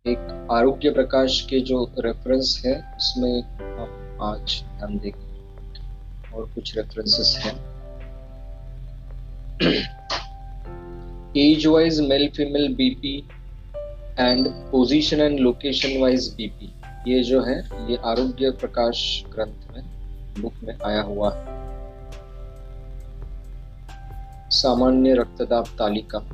एक आरोग्य प्रकाश के जो रेफरेंस है उसमें हम आज ध्यान देंगे और कुछ रेफरेंसेस हैं। Age wise male female BP and position and location wise BP, ये जो है ये आरोग्य प्रकाश ग्रंथ में बुक में आया हुआ है। सामान्य रक्तदाब तालिका,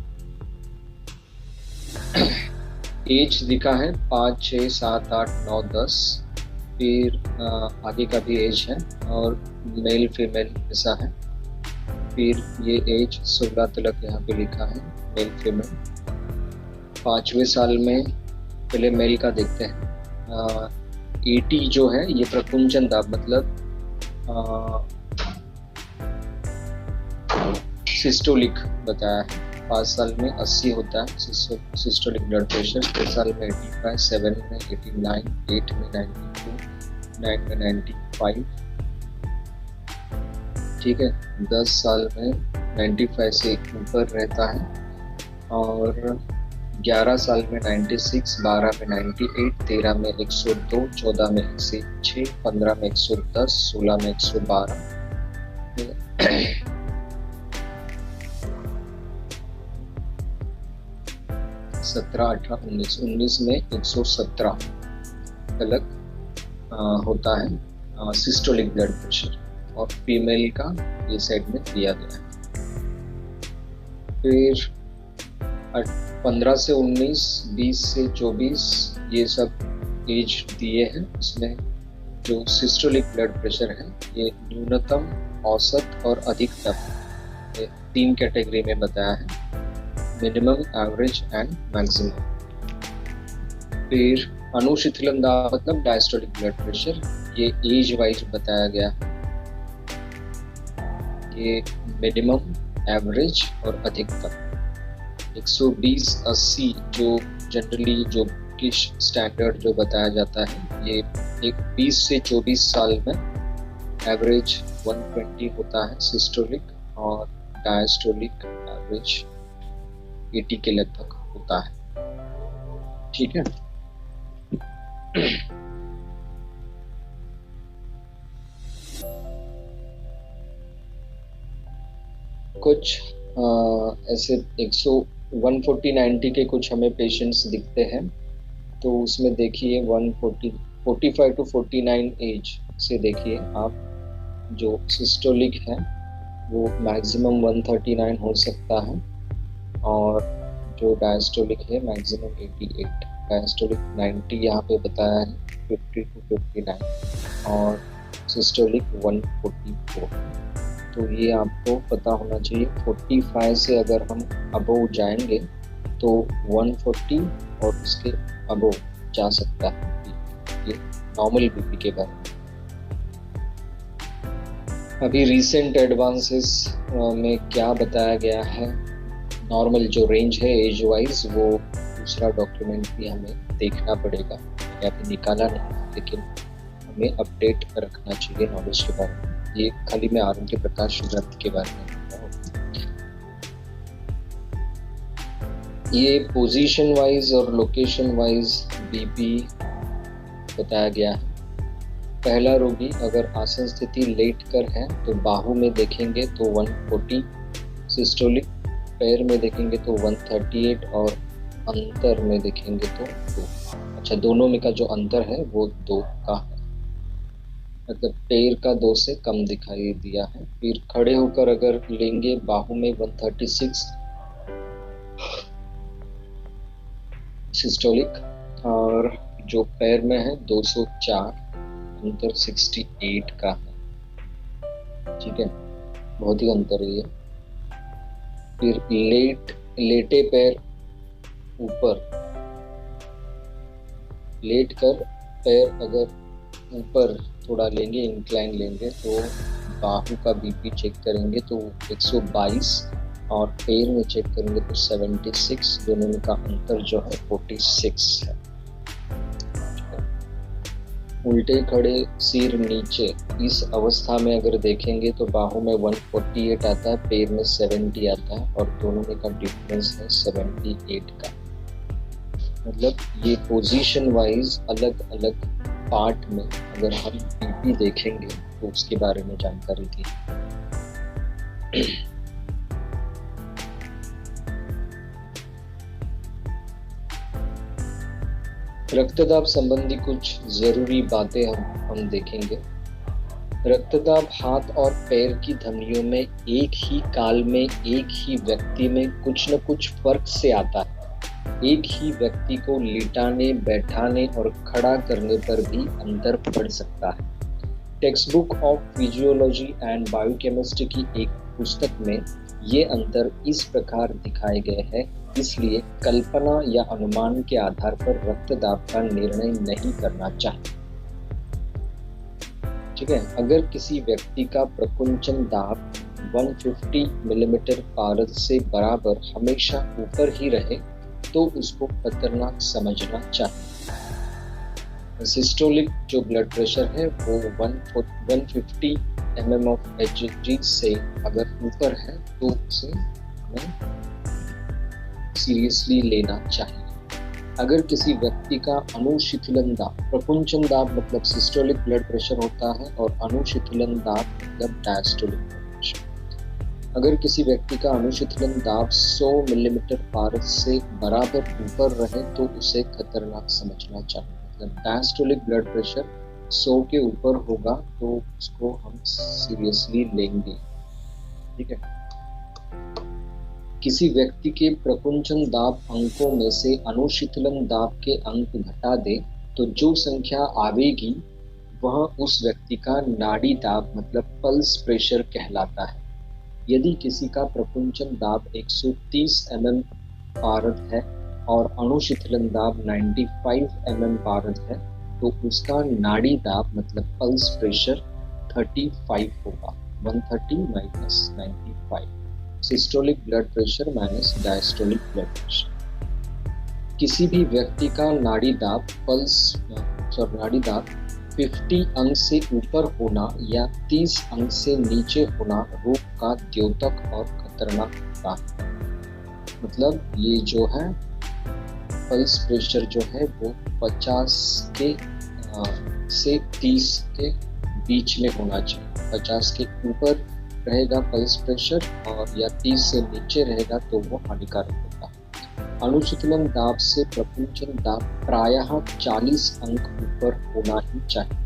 एज दिखा है 5, 6, 7, 8, 9, 10, फिर आगे का भी एज है और मेल फीमेल ऐसा है। फिर ये एज 16 तक यहाँ पे लिखा है मेल फीमेल। 5वें साल में पहले मेल का देखते हैं। 80 जो है ये प्रकुंचन दाब, मतलब सिस्टोलिक बताया है। 5 साल में 80 होता है सिस्टोलिक ब्लड प्रेशर। 6 साल में 85, 7 में 89, 8 में 92, 9 में 95, ठीक है। 10 साल में 95 से ऊपर रहता है और 11 साल में 96, 12 में 98, 13 में 102, 14 में 106, 15 में 110, 16 में 112, 17, 18, 19 में 117 तक होता है सिस्टोलिक ब्लड प्रेशर। और फीमेल का ये साइड में दिया गया है। फिर 15 से 19, 20 से 24 ये सब एज दिए हैं। इसमें जो सिस्टोलिक ब्लड प्रेशर है ये न्यूनतम, औसत और अधिकतम, ये 3 कैटेगरी में बताया है, मिनिमम, एवरेज एंड मैक्सिमम। फिर अनुशीतलन दाब मतलब डायस्टोलिक ब्लड प्रेशर, ये एज वाइज बताया गया है। ये मिनिमम, एवरेज और अधिकतम। 120, 80 जो जनरली जो ब्रिटिश स्टैंडर्ड जो बताया जाता है, ये 20 से 24 साल में एवरेज 120 होता है सिस्टोलिक, और डायस्टोलिक एवरेज 80 के लगभग होता है, ठीक है। कुछ ऐसे 140, 90 के कुछ हमें पेशेंट्स दिखते हैं। तो उसमें देखिए 45 टू 49 एज से देखिए आप, जो सिस्टोलिक है वो मैक्सिमम 139 हो सकता है और जो डायस्टोलिक है मैक्सिमम 88। डायस्टोलिक 90 यहाँ पे बताया है, 50 टू 59 और सिस्टोलिक 144। तो ये आपको पता होना चाहिए। 45 से अगर हम अबव जाएंगे तो 140 और उसके अबव जा सकता है। ये नॉर्मल बीपी के बारे में। अभी रिसेंट एडवांसेस में क्या बताया गया है, नॉर्मल जो रेंज है एज वाइज, वो दूसरा डॉक्यूमेंट भी हमें देखना पड़ेगा, या फिर निकाला नहीं, लेकिन हमें अपडेट रखना चाहिए नॉलेज के बारे में। ये खाली मैं आरोग्य प्रकाश ग्रंथ के बारे में ये पोजीशन वाइज और लोकेशन वाइज बीपी बताया गया है। पहला रोगी अगर आसन स्थिति लेट कर है तो बाहु में देखेंगे तो 140 सिस्टोलिक, पैर में देखेंगे तो 138 और अंतर में देखेंगे तो 2। अच्छा, दोनों में का जो अंतर है वो 2 का है, मतलब पैर का 2 से कम दिखाई दिया है। फिर खड़े होकर अगर लेंगे बाहु में 136 सिस्टोलिक और जो पैर में है 204, अंतर 68 का है, ठीक है, बहुत ही अंतर है ये। फिर लेटे पैर ऊपर, लेट कर पैर अगर ऊपर थोड़ा लेंगे, इंक्लाइन लेंगे, तो बाहु का बीपी चेक करेंगे तो 122 और पैर में चेक करेंगे तो 76। दोनों में का अंतर जो है 46 है। उल्टे खड़े सिर नीचे, इस अवस्था में अगर देखेंगे तो बाहु में 148 आता है, पैर में 70 आता है और दोनों में का डिफरेंस है 78 का। मतलब ये पोजीशन वाइज अलग अलग पार्ट में अगर हम बीपी देखेंगे तो उसके बारे में जानकारी दी। रक्तदाब संबंधी कुछ जरूरी बातें हम देखेंगे। रक्तदाब हाथ और पैर की धमनियों में एक ही काल में एक ही व्यक्ति में कुछ न कुछ फर्क से आता है। एक ही व्यक्ति को लिटाने, बैठाने और खड़ा करने पर भी अंतर पड़ सकता है। Text book of physiology and biochemistry की एक पुस्तक में ये अंतर इस प्रकार दिखाए गए हैं, इसलिए कल्पना या अनुमान के आधार पर रक्तदाब का निर्णय नहीं करना चाहिए। ठीक है, अगर किसी व्यक्ति का प्रकुंचन दाब 150 मिलीमीटर पारद से बराबर हमेशा ऊपर ही रहे तो उसको खतरनाक समझना चाहिए। सिस्टोलिक जो ब्लड प्रेशर है वो 150 mm of Hg से अगर ऊपर है तो उसे हमें सीरियसली लेना चाहिए। अगर किसी व्यक्ति का अनुशीतलन दाब, प्रकुंचन दाब मतलब सिस्टोलिक ब्लड प्रेशर होता है और अनुशीतलन दाब मतलब डायस्टोलिक ब्लड प्रेशर। अगर किसी व्यक्ति का अनुशीतलन दाब 100 मिलीमीटर पारद से बराबर ऊपर रहे तो उसे खतरनाक समझना चाहिए। मतलब डायस्टोलिक ब्लड प्रेशर 100 के ऊपर होगा तो उसको हम सीरियसली लेंगे। ठीक है, किसी व्यक्ति के प्रकुंचन दाब अंकों में से अनुशीतलन दाब के अंक घटा दे तो जो संख्या आवेगी वह उस व्यक्ति का नाड़ी दाब मतलब पल्स प्रेशर कहलाता है। यदि किसी का प्रकुंचन दाब 130 mm पारद है और अनुशीतलन दाब 95 mm पारद है तो उसका नाड़ी दाब मतलब पल्स प्रेशर 35 होगा। 130 minus 95, systolic blood pressure minus diastolic blood pressure. किसी भी व्यक्ति का नाड़ी दाब 50 अंक से ऊपर होना या 30 अंक से नीचे होना रोग का द्योतक और खतरनाक होता है। मतलब ये जो है पल्स प्रेशर जो है वो 50 के से 30 के बीच में होना चाहिए। 50 के ऊपर रहेगा पल्स प्रेशर और या 30 से नीचे रहेगा तो वो हानिकारक होता है। अनुशीतलन दाब से प्रकुंचन दाब प्रायः 40 अंक ऊपर होना ही चाहिए।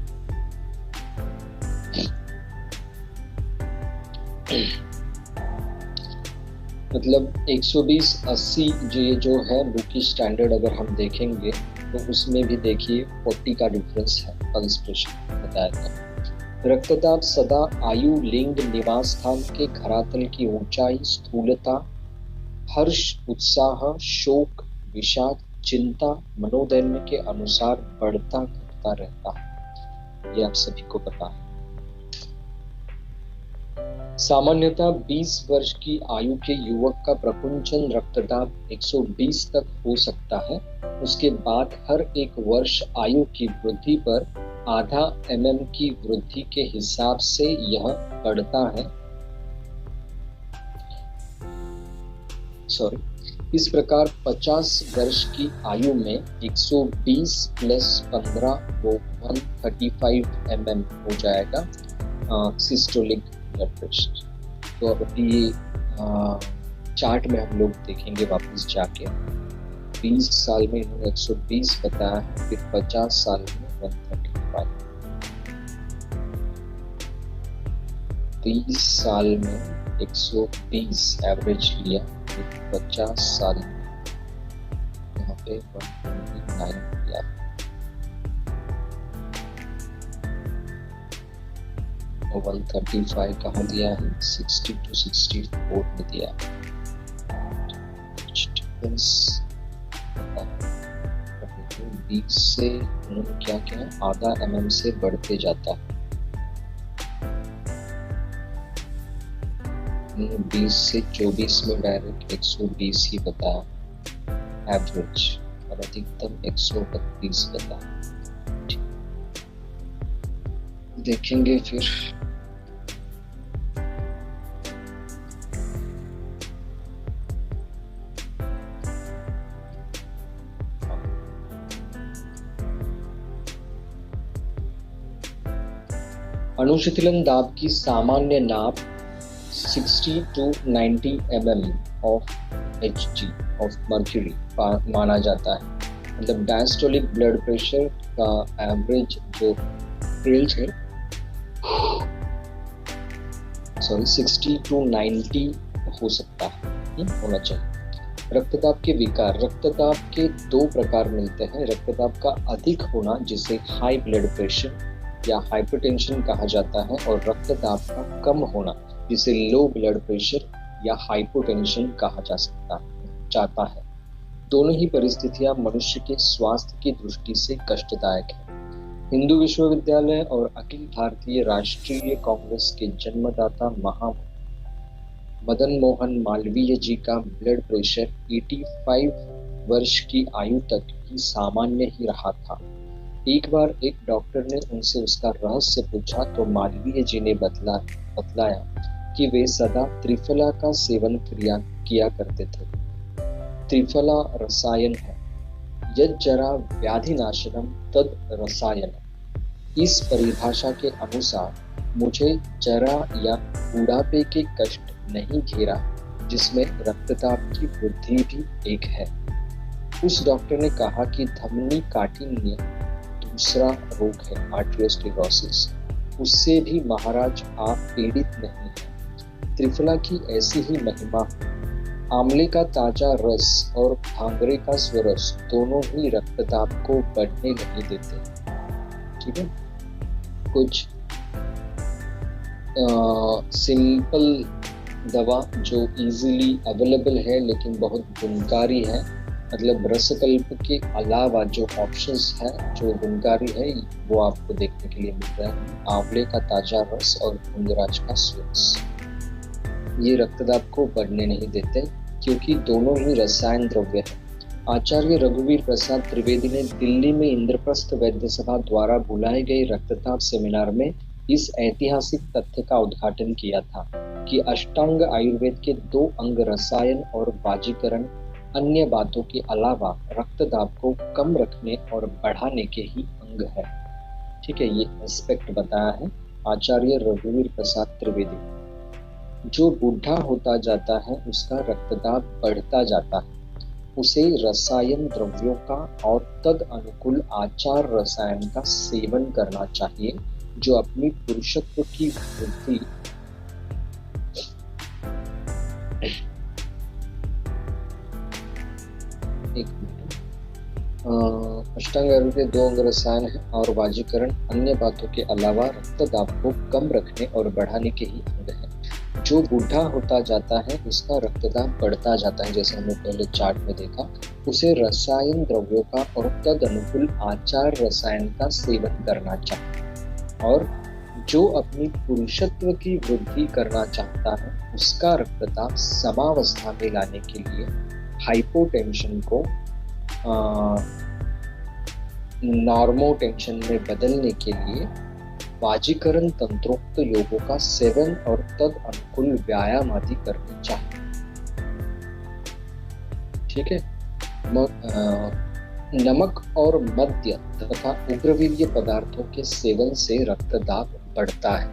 मतलब 120-80 जो है बुकी स्टैंडर्ड अगर हम देखेंगे तो उसमें भी देखिए 40 का डिफरेंस है पल्स प्रेशर बताया था। रक्तदाब सदा आयु, लिंग, निवास स्थान के धरातल की ऊंचाई, स्थूलता, हर्ष, उत्साह, शोक, विषाद, चिंता, मनोदैन्य के अनुसार बढ़ता घटता रहता है। ये आप सभी को पता है। सामान्यतः 20 वर्ष की आयु के युवक का प्रकुंचन रक्तदाब 120 तक हो सकता है। उसके बाद हर एक वर्ष आयु की वृद्धि पर आधा mm की वृद्धि के हिसाब से यह बढ़ता है। इस प्रकार 50 वर्ष की आयु में 120 प्लस 15 वो 135 mm हो जाएगा सिस्टोलिक ब्लड प्रेशर। तो अभी ये चार्ट में हम लोग देखेंगे वापस जाके। 20 साल में इन्होंने 120 बताया है, फिर 50 साल में 135। 20 साल में 120 एवरेज लिया, फिर 50 साल में यहाँ पे 129 लिया। और 135 कहाँ दिया है? 60 to 64 में दिया। 20 से उन्होंने क्या किया, आधा mm से बढ़ते जाता है। 20 से 24 में डायरेक्ट 120 ही बताया एवरेज, और अधिकतम 132 बताया। देखेंगे फिर अनुशीतलन दाब की सामान्य नाप 60 to 90 mm of Hg of mercury माना जाता है। मतलब डायस्टोलिक ब्लड प्रेशर का एवरेज जो रेंज है 60 to 90 हो सकता है, होना चाहिए। रक्तदाब के विकार, रक्तदाब के दो प्रकार मिलते हैं। रक्तदाब का अधिक होना जिसे हाई ब्लड प्रेशर या हाइपरटेंशन कहा जाता है, और रक्तदाब का कम होना जिसे लो ब्लड प्रेशर या हाइपोटेंशन कहा जाता है। दोनों ही परिस्थितियां मनुष्य के स्वास्थ्य की दृष्टि से कष्टदायक है। हिंदू विश्वविद्यालय और अखिल भारतीय राष्ट्रीय कांग्रेस के जन्मदाता मदन मोहन मालवीय जी का ब्लड प्रेशर 85 वर्ष की आयु तक ही सामान्य ही रहा था। एक बार एक डॉक्टर ने उनसे उसका रहस्य पूछा तो मालवीय जी ने बतलाया कि वे सदा त्रिफला का सेवन किया करते थे। त्रिफला रसायन है, यज्जरा व्याधिनाशनम तद रसायनम। इस परिभाषा के अनुसार मुझे जरा या बुढ़ापे के कष्ट नहीं घेरा, जिसमें रक्तदाब की वृद्धि भी एक है। उस डॉक्टर ने कहा कि धमनी काठिन्य दूसरा रोग है, आर्टेरियोस्क्लेरोसिस, उससे भी महाराज आप पीड़ित नहीं हैं। त्रिफला की ऐसी ही महिमा। आंवले का ताजा रस और भांगरे का स्वरस दोनों ही रक्तदाब को बढ़ने नहीं देते। ठीक है, कुछ सिंपल दवा जो इजीली अवेलेबल है लेकिन बहुत गुणकारी है। मतलब रसकल्प के अलावा जो ऑप्शंस है जो गुणकारी है वो आपको देखने के लिए मिल रहा है। आंवले का ताजा रस और भृंगराज का स्वरस, ये रक्तदाब को बढ़ने नहीं देते क्योंकि दोनों ही रसायन द्रव्य है। आचार्य रघुवीर प्रसाद त्रिवेदी ने दिल्ली में इंद्रप्रस्थ वैद्य सभा द्वारा बुलाए गए रक्तदाब सेमिनार में इस ऐतिहासिक तथ्य का उद्घाटन किया था कि अष्टांग आयुर्वेद के दो अंग रसायन और बाजीकरण अन्य बातों के अलावा रक्तदाब को कम रखने और बढ़ाने के ही अंग है। ठीक है, ये एस्पेक्ट बताया है आचार्य रघुवीर प्रसाद त्रिवेदी। जो बूढ़ा होता जाता है उसका रक्तदाब बढ़ता जाता है, उसे रसायन द्रव्यों का और तद अनुकूल आचार रसायन का सेवन करना चाहिए जो अपनी पुरुषत्व की वृद्धि अष्टांग आयुर्वेद के दो अंग रसायन है और वाजीकरण अन्य बातों के अलावा रक्तदाब को कम रखने और बढ़ाने के ही अंग है। जो बूढ़ा होता जाता है उसका रक्तदाब बढ़ता जाता है, जैसे हमने पहले चार्ट में देखा। उसे रसायन द्रव्यों का और तद अनुकूल आचार रसायन का सेवन करना चाहिए। और जो अपनी पुरुषत्व की वृद्धि करना चाहता है उसका रक्तदाब समावस्था में लाने के लिए हाइपोटेंशन को नॉर्मोटेंशन में बदलने के लिए वाजीकरण तंत्रोक्त योगों का सेवन और तद अनुकूल व्यायाम आदि करने चाहिए। ठीक है, नमक और मद्य तथा उग्रवीर्य पदार्थों के सेवन से रक्तदाब बढ़ता है।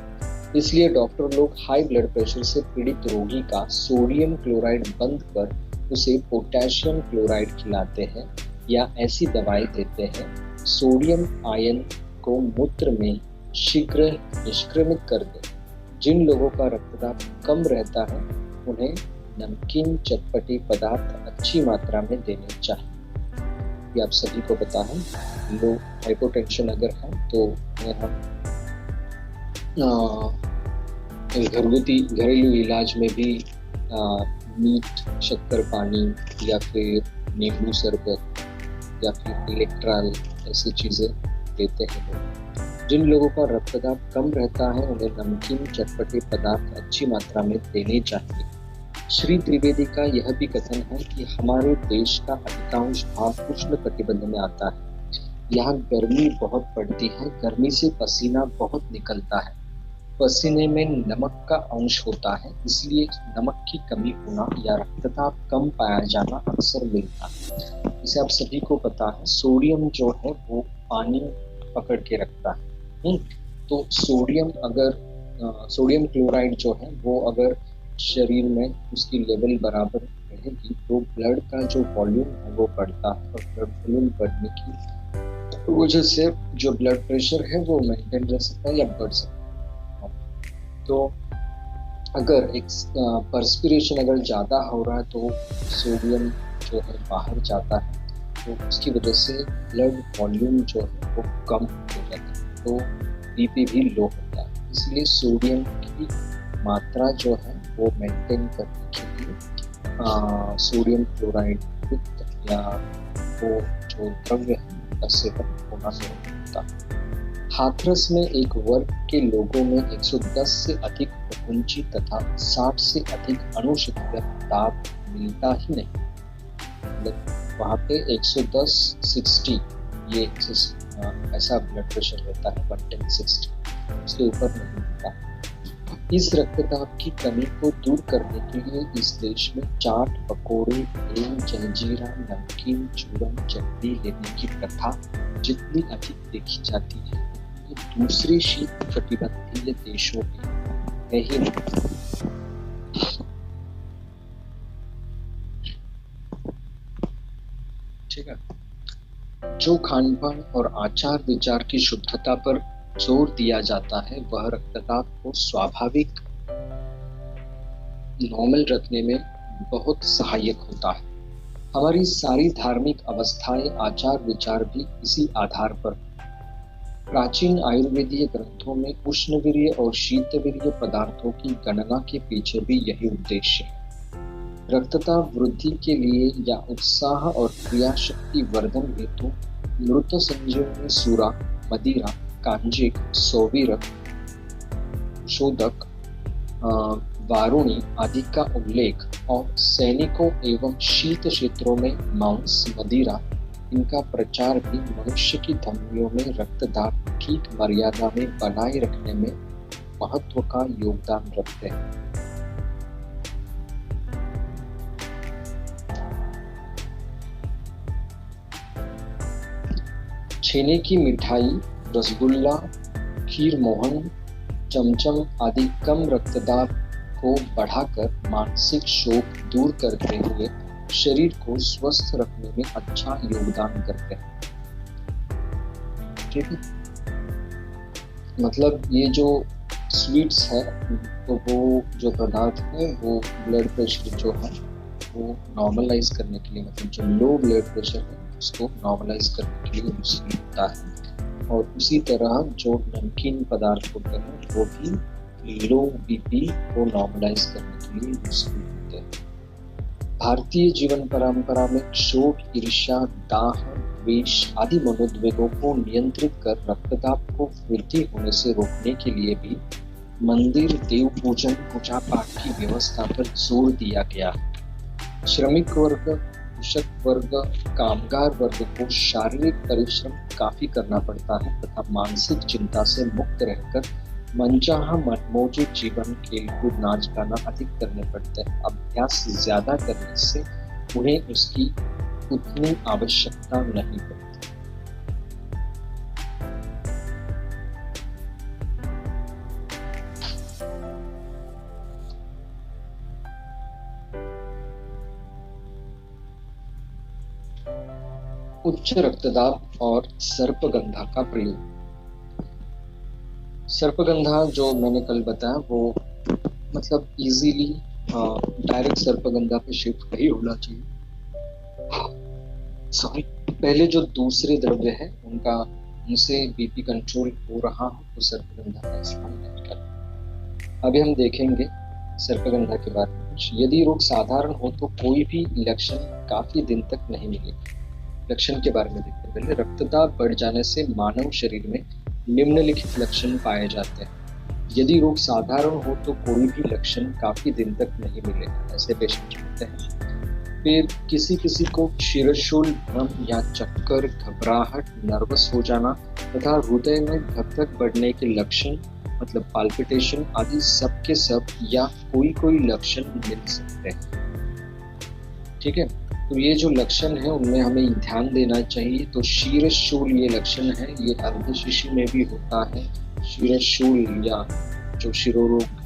इसलिए डॉक्टर लोग हाई ब्लड प्रेशर से पीड़ित रोगी का सोडियम क्लोराइड बंद कर उसे पोटेशियम क्लोराइड खिलाते हैं या ऐसी दवाएं देते हैं सोडियम आयन को मूत्र में शीघ्र निष्क्रमित कर दे। जिन लोगों का रक्तदाब कम रहता है उन्हें नमकीन चटपटी पदार्थ अच्छी मात्रा में देने चाहिए। ये आप सभी को पता है। लो हाइपोटेंशन अगर है तो हम घरेलू इलाज में भी मीठ शक्कर पानी या फिर नींबू शरबत या फिर इलेक्ट्रॉल ऐसी चीज़ें देते हैं लोग। जिन लोगों का रक्तदाब कम रहता है उन्हें नमकीन चटपटे पदार्थ अच्छी मात्रा में देने चाहिए। श्री त्रिवेदी का यह भी कथन है कि हमारे देश का अधिकांश भाग उष्ण कटिबंध में आता है। यहाँ गर्मी बहुत पड़ती है, गर्मी से पसीना बहुत निकलता है, पसीने में नमक का अंश होता है, इसलिए नमक की कमी होना या रक्तदाब कम पाया जाना अक्सर मिलता है। इसे आप सभी को पता है, सोडियम जो है वो पानी पकड़ के रखता है। तो सोडियम क्लोराइड जो है वो अगर शरीर में उसकी लेवल बराबर रहेगी तो ब्लड का जो वॉल्यूम है वो बढ़ता है, और ब्लड वॉल्यूम बढ़ने की वजह से जो ब्लड प्रेशर है वो मेंटेन रह सकता है या बढ़ सकता है। तो अगर एक पर्सपिरेशन अगर ज़्यादा हो रहा है तो सोडियम जो है बाहर जाता है, तो उसकी वजह से ब्लड वॉल्यूम जो है वो कम हो जाता है, तो बीपी भी लो होता है। इसलिए सोडियम की मात्रा जो है वो मेंटेन करने के लिए सोडियम क्लोराइड या वो जो द्रव्य है उसका सेवन होना जरूरी होता है। हाथरस में एक वर्ग के लोगों में 110 से अधिक फफूंदी तथा 60 से अधिक अणुशक्ति दाब मिलता ही नहीं। वहाँ पे 110 60 ये ऐसा ब्लड प्रेशर रहता है, 110/60 उसके ऊपर नहीं होता। इस रक्तदाब की कमी को दूर करने के लिए इस देश में चाट, पकोड़े, भेल, जलजीरा, नमकीन, चूरन, चटनी लेने की प्रथा जितनी अधिक देखी जाती है दूसरे शीत कटिबंधीय देशों में है ही नहीं। ठीक है। जो खानपान और आचार विचार की शुद्धता पर जोर दिया जाता है वह रक्तदाब को स्वाभाविक नॉर्मल रखने में बहुत सहायक होता है। हमारी सारी धार्मिक अवस्थाएं, आचार विचार भी इसी आधार पर। प्राचीन आयुर्वेदीय ग्रंथों में उष्णवीर्य और शीतवीर्य पदार्थों की गणना के पीछे भी यही उद्देश्य है। रक्तदाब वृद्धि के लिए या उत्साह और क्रियाशक्ति वर्धन हेतु मृत संजीवनी सूरा, मदिरा, कांजिक, सोवीरक, शोधक, वारुणी आदि का उल्लेख और सैनिकों एवं शीत क्षेत्रों में मांस, मदिरा इनका प्रचार भी मनुष्य की धमनियों में रक्तदाब ठीक मर्यादा में बनाए रखने में महत्व का योगदान रखते हैं। छेने की मिठाई, रसगुल्ला, खीर मोहन, चमचम आदि कम रक्तदाब को बढ़ाकर मानसिक शोक दूर करते हुए शरीर को स्वस्थ रखने में अच्छा योगदान करते हैं। ठीक है, मतलब ये जो स्वीट्स है तो वो जो पदार्थ है वो ब्लड प्रेशर जो है वो नॉर्मलाइज करने के लिए, मतलब जो लो ब्लड प्रेशर है उसको नॉर्मलाइज करने के लिए यूजफुल होता है। और उसी तरह जो नमकीन पदार्थ होते हैं वो भी लो बीपी को नॉर्मलाइज करने के लिए यूजफुल होते हैं। भारतीय जीवन परंपरा में क्षोभ, ईर्ष्या, दाह, द्वेष आदि मनोद्वेगों को नियंत्रित कर रक्तदाब को वृद्धि होने से रोकने के लिए भी मंदिर, देव पूजन, पूजा पाठ की व्यवस्था पर जोर दिया गया। श्रमिक वर्ग, कृषक वर्ग, कामगार वर्ग को शारीरिक परिश्रम काफी करना पड़ता है तथा मानसिक चिंता से मुक्त रहकर मनचाहा मनमौजी जीवन, खेलकूद, नाच गाना अधिक करने पड़ते हैं। अभ्यास ज्यादा करने से उन्हें उसकी उतनी आवश्यकता नहीं पड़ती। उच्च रक्तदाब और सर्पगंधा का प्रयोग। सर्पगंधा जो मैंने कल बताया वो मतलब इजीली डायरेक्ट सर्पगंधा पे शिफ्ट नहीं होना चाहिए। सॉरी, पहले जो दूसरे द्रव्य है उनसे बीपी कंट्रोल हो रहा हो तो सर्पगंधा का इस्तेमाल नहीं करना। अभी हम देखेंगे सर्पगंधा के बारे में कुछ। यदि रोग साधारण हो तो कोई भी लक्षण काफी दिन तक नहीं मिलेगा। लक्षण के बारे में देखते हैं। पहले रक्तदाब बढ़ जाने से मानव शरीर में निम्नलिखित लक्षण पाए जाते हैं। यदि रोग साधारण हो तो कोई भी लक्षण काफी दिन तक नहीं मिलेगा, ऐसे पेशेंट होते हैं। फिर किसी को शिरशूल, भ्रम या चक्कर, घबराहट, नर्वस हो जाना तथा हृदय में धक-धक बढ़ने के लक्षण मतलब पाल्पिटेशन आदि सब के सब या कोई लक्षण मिल सकते हैं। ठीक है, तो ये जो लक्षण है उनमें हमें ध्यान देना चाहिए। तो शीरशूल ये लक्षण है, ये अर्धशिशु में भी होता है, शिरोशूल या जो शिरोरोग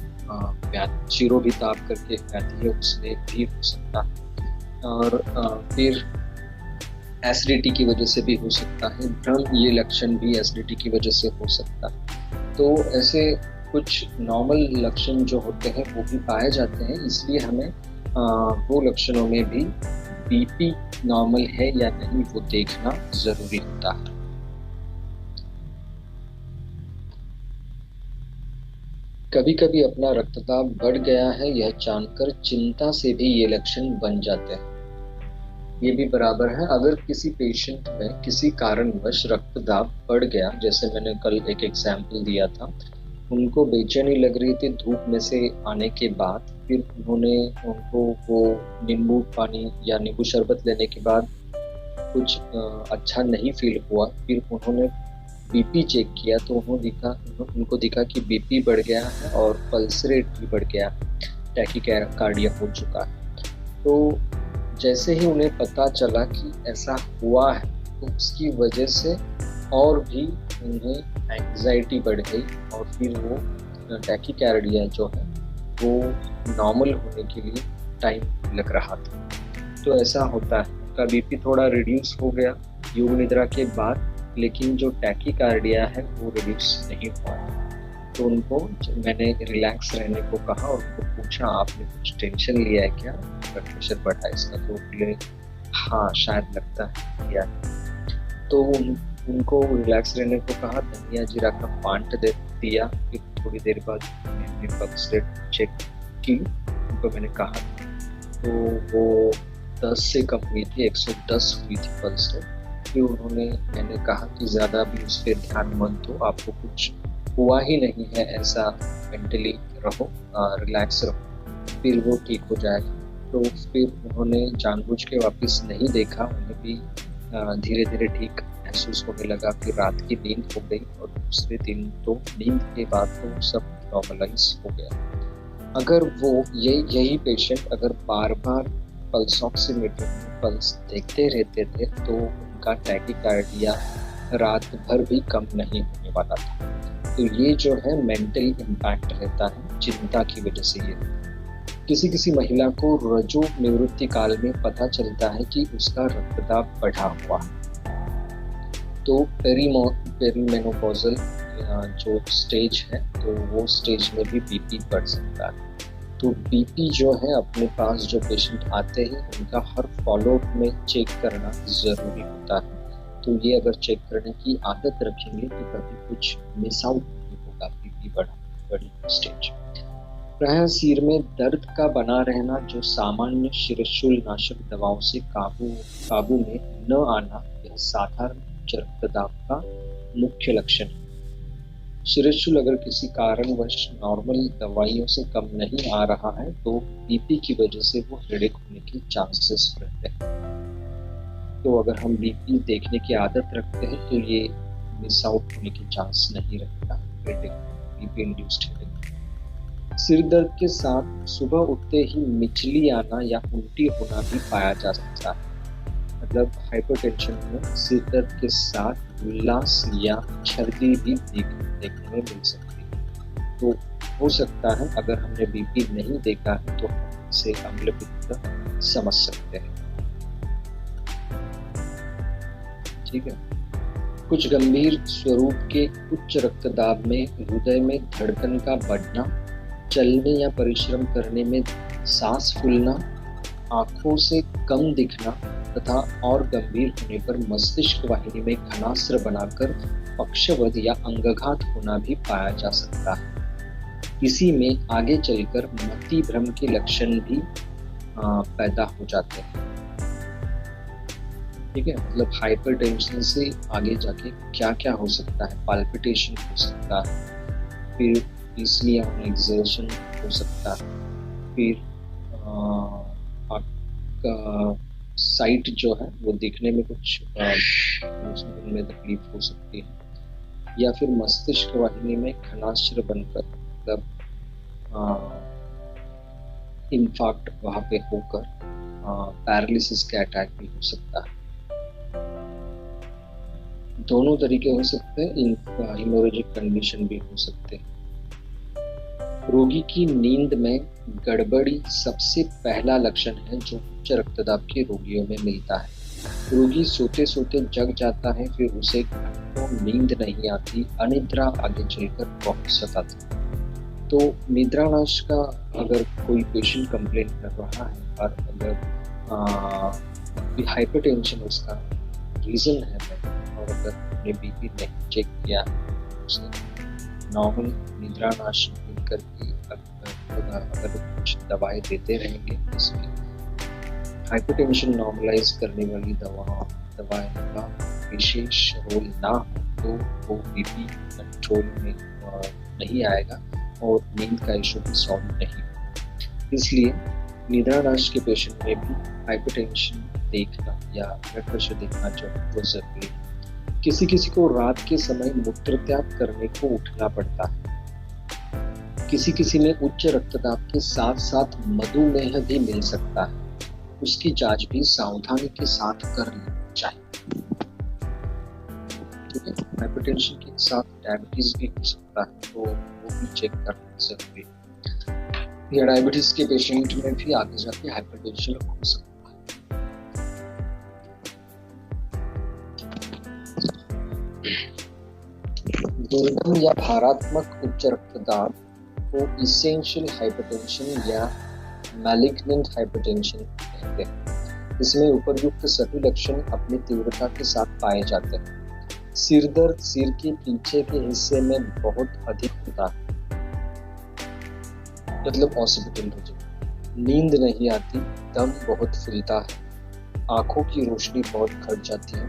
शिरोभिताप करके व्याधि है उसमें भी हो सकता है। और फिर एसिडिटी की वजह से भी हो सकता है। भ्रम, ये लक्षण भी एसिडिटी की वजह से हो सकता है। तो ऐसे कुछ नॉर्मल लक्षण जो होते हैं वो भी पाए जाते हैं, इसलिए हमें वो लक्षणों में भी बीपी नॉर्मल है या नहीं वो देखना जरूरी होता है। कभी कभी अपना रक्तदाब बढ़ गया है यह जानकर चिंता से भी ये लक्षण बन जाते हैं। ये भी बराबर है। अगर किसी पेशेंट में किसी कारणवश रक्तदाब बढ़ गया, जैसे मैंने कल एक एग्जाम्पल दिया था, उनको बेचैनी लग रही थी धूप में से आने के बाद, फिर उनको वो नींबू पानी या नींबू शरबत लेने के बाद कुछ अच्छा नहीं फील हुआ, फिर उन्होंने बीपी चेक किया तो उनको दिखा कि बीपी बढ़ गया है और पल्स रेट भी बढ़ गया, टैकीकार्डिया हो चुका है। तो जैसे ही उन्हें पता चला कि ऐसा हुआ है तो उसकी वजह से और भी उन्हें एंग्जाइटी बढ़ गई और फिर वो टैकीकार्डिया जो है वो नॉर्मल होने के लिए टाइम लग रहा था। तो ऐसा होता है, उनका बीपी थोड़ा रिड्यूस हो गया योग निद्रा के बाद, लेकिन जो टैकीकार्डिया है वो रिड्यूस नहीं हुआ। तो उनको मैंने रिलैक्स रहने को कहा और उनको पूछा आपने कुछ टेंशन लिया है क्या, ब्लड प्रेशर बढ़ा है इसका? तो बोले हाँ शायद लगता है या। तो उनको रिलैक्स रहने को कहा, धनिया जीरा का पांट दे दिया। फिर थोड़ी देर बाद मैंने पल्स रेट चेक की, उनको मैंने कहा तो वो 10 से कम हुई थी, 110 हुई थी पल्स रेट। फिर मैंने कहा कि ज़्यादा भी उस पर ध्यान मत दो, आपको कुछ हुआ ही नहीं है ऐसा, मेंटली रहो, रिलैक्स रहो, फिर वो ठीक हो जाएगा। तो फिर उन्होंने जानबूझ के वापस नहीं देखा, उन्हें भी धीरे धीरे ठीक महसूस होने लगा। फिर रात की नींद हो गई और दूसरे दिन तो नींद के बाद तो सब नॉर्मलाइज हो गया। अगर वो यही पेशेंट अगर बार बार पल्स ऑक्सीमीटर में पल्स देखते रहते थे तो उनका टैकीकार्डिया रात भर भी कम नहीं होने वाला था। तो ये जो है मेंटल इम्पैक्ट रहता है, चिंता की वजह से ये। किसी महिला को रजो निवृत्ति काल में पता चलता है कि उसका रक्तदाब बढ़ा हुआ है, तो पेरीमेनोपॉजल जो स्टेज है तो वो स्टेज में भी बीपी बढ़ सकता है। तो बीपी जो है अपने पास जो पेशेंट आते हैं उनका हर फॉलोअप में चेक करना ज़रूरी होता है। तो ये अगर चेक करने की आदत रखेंगे तो कभी कुछ मिस आउट नहीं होगा बीपी बड़ी स्टेज। प्रायः सिर में दर्द का बना रहना जो सामान्य शिरशूल नाशक दवाओं से काबू में न आना, यह साधारण उच्च रक्तदाब का मुख्य लक्षण है। शिरशूल अगर किसी कारणवश नॉर्मल दवाइयों से कम नहीं आ रहा है तो बीपी की वजह से वो हेडेक होने के चांसेस रहते हैं। तो अगर हम बीपी देखने की आदत रखते हैं तो ये मिस आउट होने की चांस नहीं रहता, बीपी इंड्यूस्ड हेडेक। सिर दर्द के साथ सुबह उठते ही मिचली आना या उल्टी होना भी पाया जा सकता है। मतलब हाइपरटेंशन में सिर दर्द के साथ उल्लास या छर्दी भी देखने में मिल सकती है। तो हो सकता है अगर हमने बीपी नहीं देखा है तो हम इसे अम्लपित्त समझ सकते हैं। ठीक है। कुछ गंभीर स्वरूप के उच्च रक्तदाब में हृदय में धड़कन का बढ़ना, चलने या परिश्रम करने में सांस फूलना, आंखों से कम दिखना तथा और गंभीर होने पर मस्तिष्क वाहिनी में घनास्त्र बनाकर पक्षवध या अंगघात होना भी पाया जा सकता है। इसी में आगे चलकर मति भ्रम के लक्षण भी पैदा हो जाते हैं। ठीक है, मतलब हाइपरटेंशन से आगे जाके क्या क्या हो सकता है, पाल्पिटेशन हो सकता है, फिर इसलिए एक्सर्शन हो सकता है, फिर आपका साइट जो है वो दिखने में कुछ में तकलीफ हो सकती है, या फिर मस्तिष्क वाहिनी में घनास्त्र बनकर मतलब इन्फार्क्ट वहाँ पे होकर पैरालिसिस का अटैक भी हो सकता है। दोनों तरीके हो सकते हैं, हिमोरेजिक कंडीशन भी हो सकते हैं। रोगी की नींद में गड़बड़ी सबसे पहला लक्षण है जो उच्च रक्तदाब के रोगियों में मिलता है। रोगी सोते सोते जग जाता है, फिर उसे घंटों नींद नहीं आती, अनिद्रा आगे चलकर बहुत सताती है। तो निद्रानाश का अगर कोई पेशेंट कंप्लेन कर रहा है और अगर हाइपरटेंशन उसका रीजन है और अगर हमने बीपी नहीं चेक किया, उसे नॉर्मल निद्रानाश करके अगर कुछ दवाएं देते रहेंगे, इसमें हाइपरटेंशन नॉर्मलाइज करने वाली दवाएं का विशेष रोल ना हो तो वो बीपी कंट्रोल में नहीं आएगा और नींद का इशू भी सॉल्व नहीं होगा। इसलिए निद्रानाश के पेशेंट में भी हाइपरटेंशन देखना या ब्लड प्रेशर देखना जो वो जरूरी है। किसी किसी को रात के समय मूत्रत्याग करने को उठना पड़ता है। किसी किसी में उच्च रक्तदाब के साथ साथ मधुमेह भी मिल सकता है, उसकी जांच भी सावधानी के साथ कर लेनी चाहिए। ठीक है, हाइपरटेंशन के साथ डायबिटीज भी हो सकता है, तो वो भी चेक करना जरूरी है। या डायबिटीज के पेशेंट में भी आगे जाके हाइपरटेंशन हो सकता है। दुर्गम या भारात्मक उच्च रक्तदाब को इसेंशियल हाइपरटेंशन या मैलिग्नेंट हाइपरटेंशन कहते हैं। इसमें उपयुक्त सभी लक्षण अपनी तीव्रता के साथ पाए जाते हैं। सिर दर्द सिर के पीछे के हिस्से में बहुत अधिक होता है, मतलब ऑसिपिटल रीजन। नींद नहीं आती, दम बहुत फूलता है, आंखों की रोशनी बहुत घट जाती है,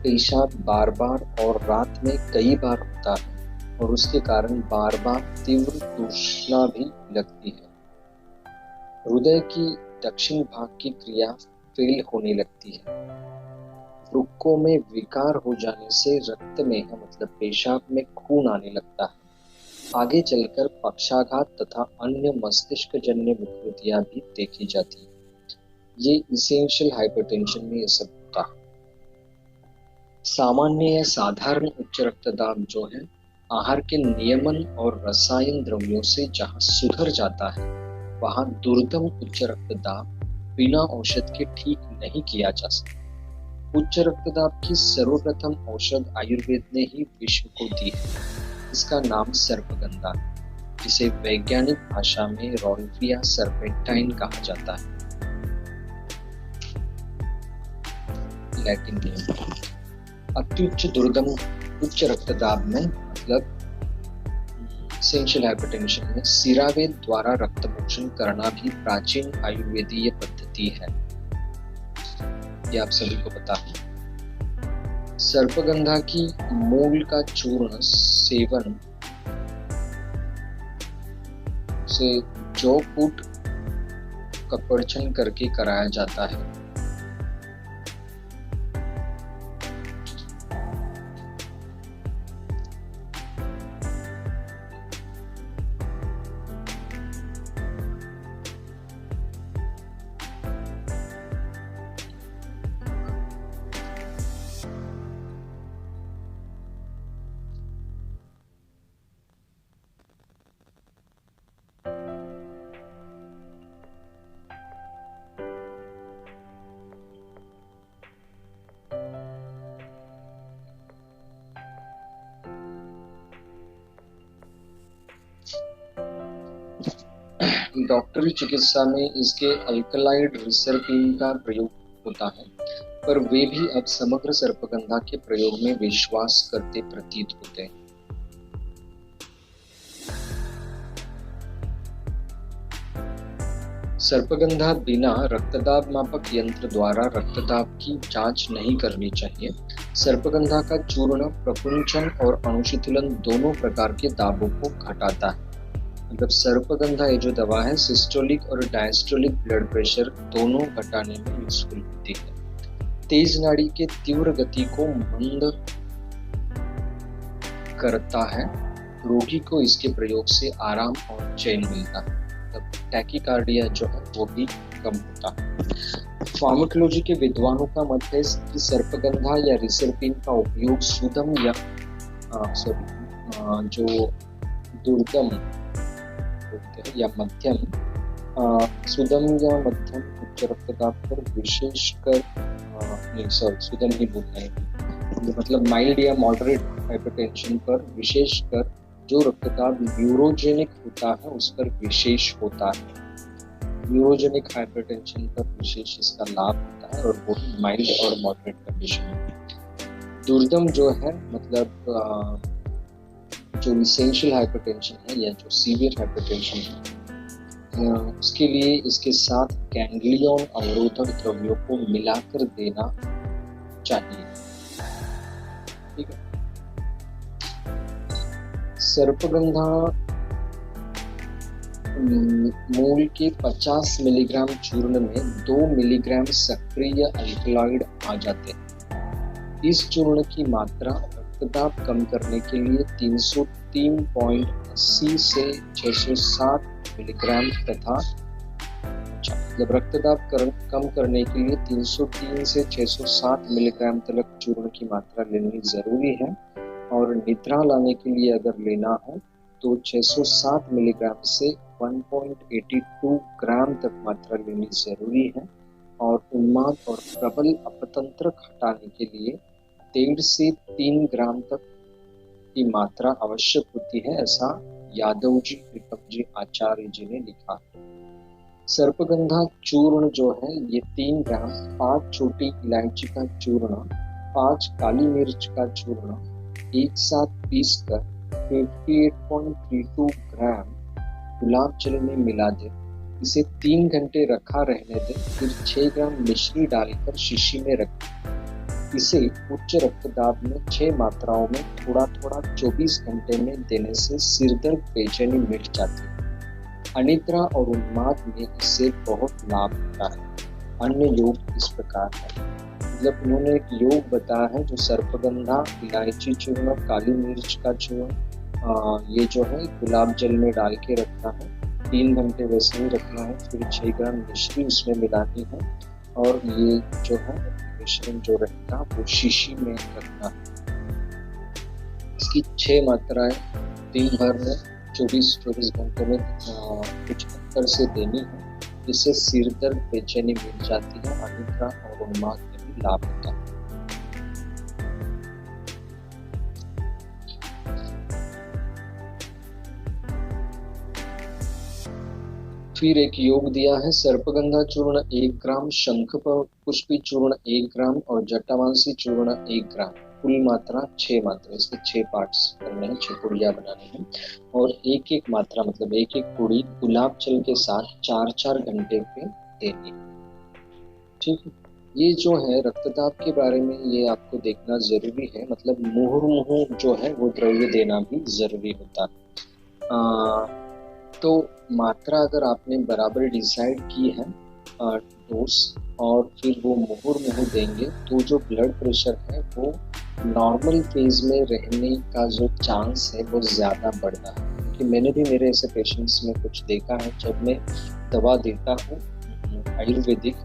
पेशाब बार बार और रात में कई बार होता है और उसके कारण बार बार तीव्र तृष्णा भी लगती है। हृदय की दक्षिण भाग की क्रिया फेल होने लगती है। वृक्कों में विकार हो जाने से रक्त में मतलब पेशाब में खून आने लगता है। आगे चलकर पक्षाघात तथा अन्य मस्तिष्क जन्य विकृतियां भी देखी जाती है। ये इसेंशियल हाइपरटेंशन में ये सब होता है। सामान्य या साधारण उच्च रक्तदाब जो है आहार के नियमन और रसायन द्रव्यों से जहां सुधर जाता है, वहां दुर्गम उच्च रक्तदाब बिना औषध के ठीक नहीं किया जा सकता। उच्च रक्तदाब की सर्वप्रथम औषध आयुर्वेद ने ही विश्व को दी है। इसका नाम सर्पगंधा, जिसे वैज्ञानिक भाषा में रॉल्फिया सर्पेंटाइन कहा जाता है, लैटिन नेम। अत्युच्च दुर्गम उच्च रक्तदाब में मतलब इसेंशियल हाइपरटेंशन में सिरावेद द्वारा रक्तमोक्षण करना भी प्राचीन आयुर्वेदीय पद्धति है, ये आप सभी को पता है। सर्पगंधा की मूल का चूर्ण सेवन से जौ कूट कपड़छन करके कराया जाता है। डॉक्टरी चिकित्सा में इसके अल्कलाइड रिसर्पिन का प्रयोग होता है, पर वे भी अब समग्र सर्पगंधा के प्रयोग में विश्वास करते प्रतीत होते हैं। सर्पगंधा बिना रक्तदाब मापक यंत्र द्वारा रक्तदाब की जांच नहीं करनी चाहिए। सर्पगंधा का चूर्ण प्रपुंचन और अणुशीतलन दोनों प्रकार के दाबों को घटाता है। मतलब सर्पगंधा ये जो दवा है सिस्टोलिक और डायस्टोलिक ब्लड प्रेशर दोनों घटाने में यूजफुल होती है। तेज नाड़ी के तीव्र गति को मंद करता है। रोगी को इसके प्रयोग से आराम और चैन मिलता है, मतलब टैकीकार्डिया जो है वो भी कम होता है। फार्माकोलॉजी के विद्वानों का मत है कि सर्पगंधा या रिसर्पिन का उपयोग सुदम या जो दुर्गम होते हैं या मध्यम सुदम या मध्यम उच्च रक्तदाब पर विशेषकर सुदम ही बोलना है, मतलब माइल्ड या मॉडरेट हाइपरटेंशन पर विशेषकर जो रक्तदाब न्यूरोजेनिक होता है उस पर विशेष होता है। न्यूरोजेनिक हाइपरटेंशन पर विशेष इसका लाभ होता है और वो माइल्ड और मॉडरेट कंडीशन है। दुर्गम जो है मतलब जो इसेंशियल हाइपरटेंशन है या जो सीवियर हाइपरटेंशन है, उसके लिए इसके साथ गैंग्लियन अवरोधक द्रव्यों को मिलाकर देना चाहिए। ठीक है। सर्पगंधा मूल के 50 मिलीग्राम चूर्ण में 2 मिलीग्राम सक्रिय अल्कलॉइड आ जाते हैं। इस चूर्ण की मात्रा रक्तदाब कम करने के लिए 303.80 से 660 मिलीग्राम तथा जब रक्तदाब कम करने के लिए 303 से 660 मिलीग्राम तक चूर्ण की मात्रा लेनी जरूरी है, और निद्रा लाने के लिए अगर लेना हो तो 660 मिलीग्राम से 1.82 ग्राम तक मात्रा लेनी जरूरी है, और उन्माद और प्रबल अपतंत्र हटाने के लिए 1.5 से 3 ग्राम तक की मात्रा आवश्यक होती है, ऐसा यादव जी विक्रम जी आचार्य जी ने लिखा। सर्पगंधा चूर्ण जो है ये 3 ग्राम 5 छोटी इलायची का चूर्ण 5 काली मिर्च का चूर्ण एक साथ पीस कर 58.32 ग्राम गुलाब जल में मिला दे, इसे 3 घंटे रखा रहने दे, फिर 6 ग्राम मिश्री डालकर शीशी में रखें। इसे उच्च रक्तदाब में 6 मात्राओं में थोड़ा थोड़ा 24 घंटे में देने से सिरदर्द बेचैनी मिट जाती है। अनिद्रा और उन्माद में इससे बहुत लाभ होता है। अन्य योग इस प्रकार है, मतलब उन्होंने एक योग बताया है जो सर्पगंधा, इलायची चूर्ण, काली मिर्च का चूर्ण ये जो है गुलाब जल में डाल के रखना है, 3 घंटे वैसे ही रखना है, फिर 6 ग्राम मिश्री उसमें मिलानी है, और ये जो है मिश्रण जो रहेगा वो शीशी में रखना है। इसकी 6 मात्राएं दिन भर में 24 घंटे में कुछ अंतर से देनी है, जिससे सिर दर्द बेचैनी मिट जाती है, अनिद्रा और उन्माद में भी लाभ होता है। फिर एक योग दिया है, सर्पगंधा चूर्ण 1 ग्राम, शंख पुष्पी चूर्ण 1 ग्राम और जटामांसी चूर्ण 1 ग्राम, कुल मात्रा 6 मात्रा, इसके 6 पार्ट्स करने हैं, 6 पुड़िया बनानी है, और एक एक मात्रा मतलब एक एक पुड़ी गुलाब जल के साथ 4-4 घंटे पे देनी। ठीक है। ये जो है रक्तदाब के बारे में ये आपको देखना जरूरी है, मतलब मुहुर्मुहु जो है वो द्रव्य देना भी जरूरी होता है। तो मात्रा अगर आपने बराबर डिसाइड की है डोज, और फिर वो मुहुर्मुहु देंगे तो जो ब्लड प्रेशर है वो नॉर्मल फेज में रहने का जो चांस है वो ज़्यादा बढ़ता है। क्योंकि मैंने भी मेरे ऐसे पेशेंट्स में कुछ देखा है, जब मैं दवा देता हूँ आयुर्वेदिक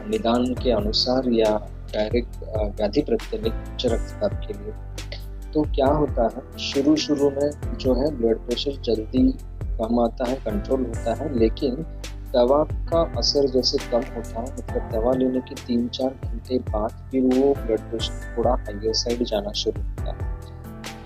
निदान के अनुसार या डायरेक्ट व्याधि प्रतिनिधिक उच्च रक्तदाब के लिए, तो क्या होता है शुरू में जो है ब्लड प्रेशर जल्दी कम आता है, कंट्रोल होता है, लेकिन दवा का असर जैसे कम होता है, मतलब दवा लेने के 3-4 घंटे बाद फिर वो ब्लड प्रेशर थोड़ा हाइयर साइड जाना शुरू होता है।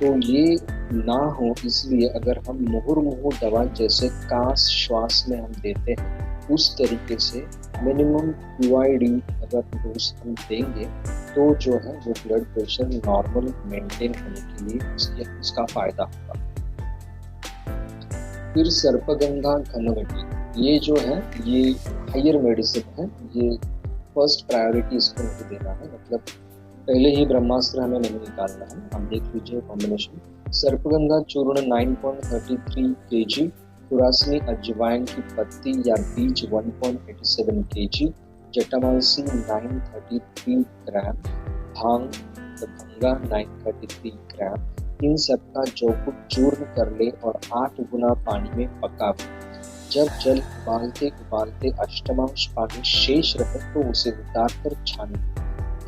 तो ये ना हो इसलिए अगर हम मुहुर्मुहु दवा जैसे कास श्वास में हम देते हैं उस तरीके से मिनिमम QID अगर डोज हम देंगे तो जो है वो ब्लड प्रेशर नॉर्मल मेंटेन होने के लिए उसका फायदा होगा। फिर सर्पगंधा घनघटी, ये जो है ये हायर मेडिसिन है, ये फर्स्ट प्रायोरिटी इसको नहीं देना है, मतलब पहले ही ब्रह्मास्त्र हमें नहीं निकालना है। आप देख लीजिए कॉम्बिनेशन, सर्पगंधा चूर्ण 9.33 kg, खुरासनी अजवाइन की पत्ती या बीज 1.87 kg, जटामांसी 933 ग्राम, भांग भंगा 933 ग्राम, इन सब का जो कुछ चूर्ण कर ले और 8 गुना पानी में पका। जब जल उबालते उबालते अष्टमांश पानी शेष रहे तो उसे उतारकर छाने।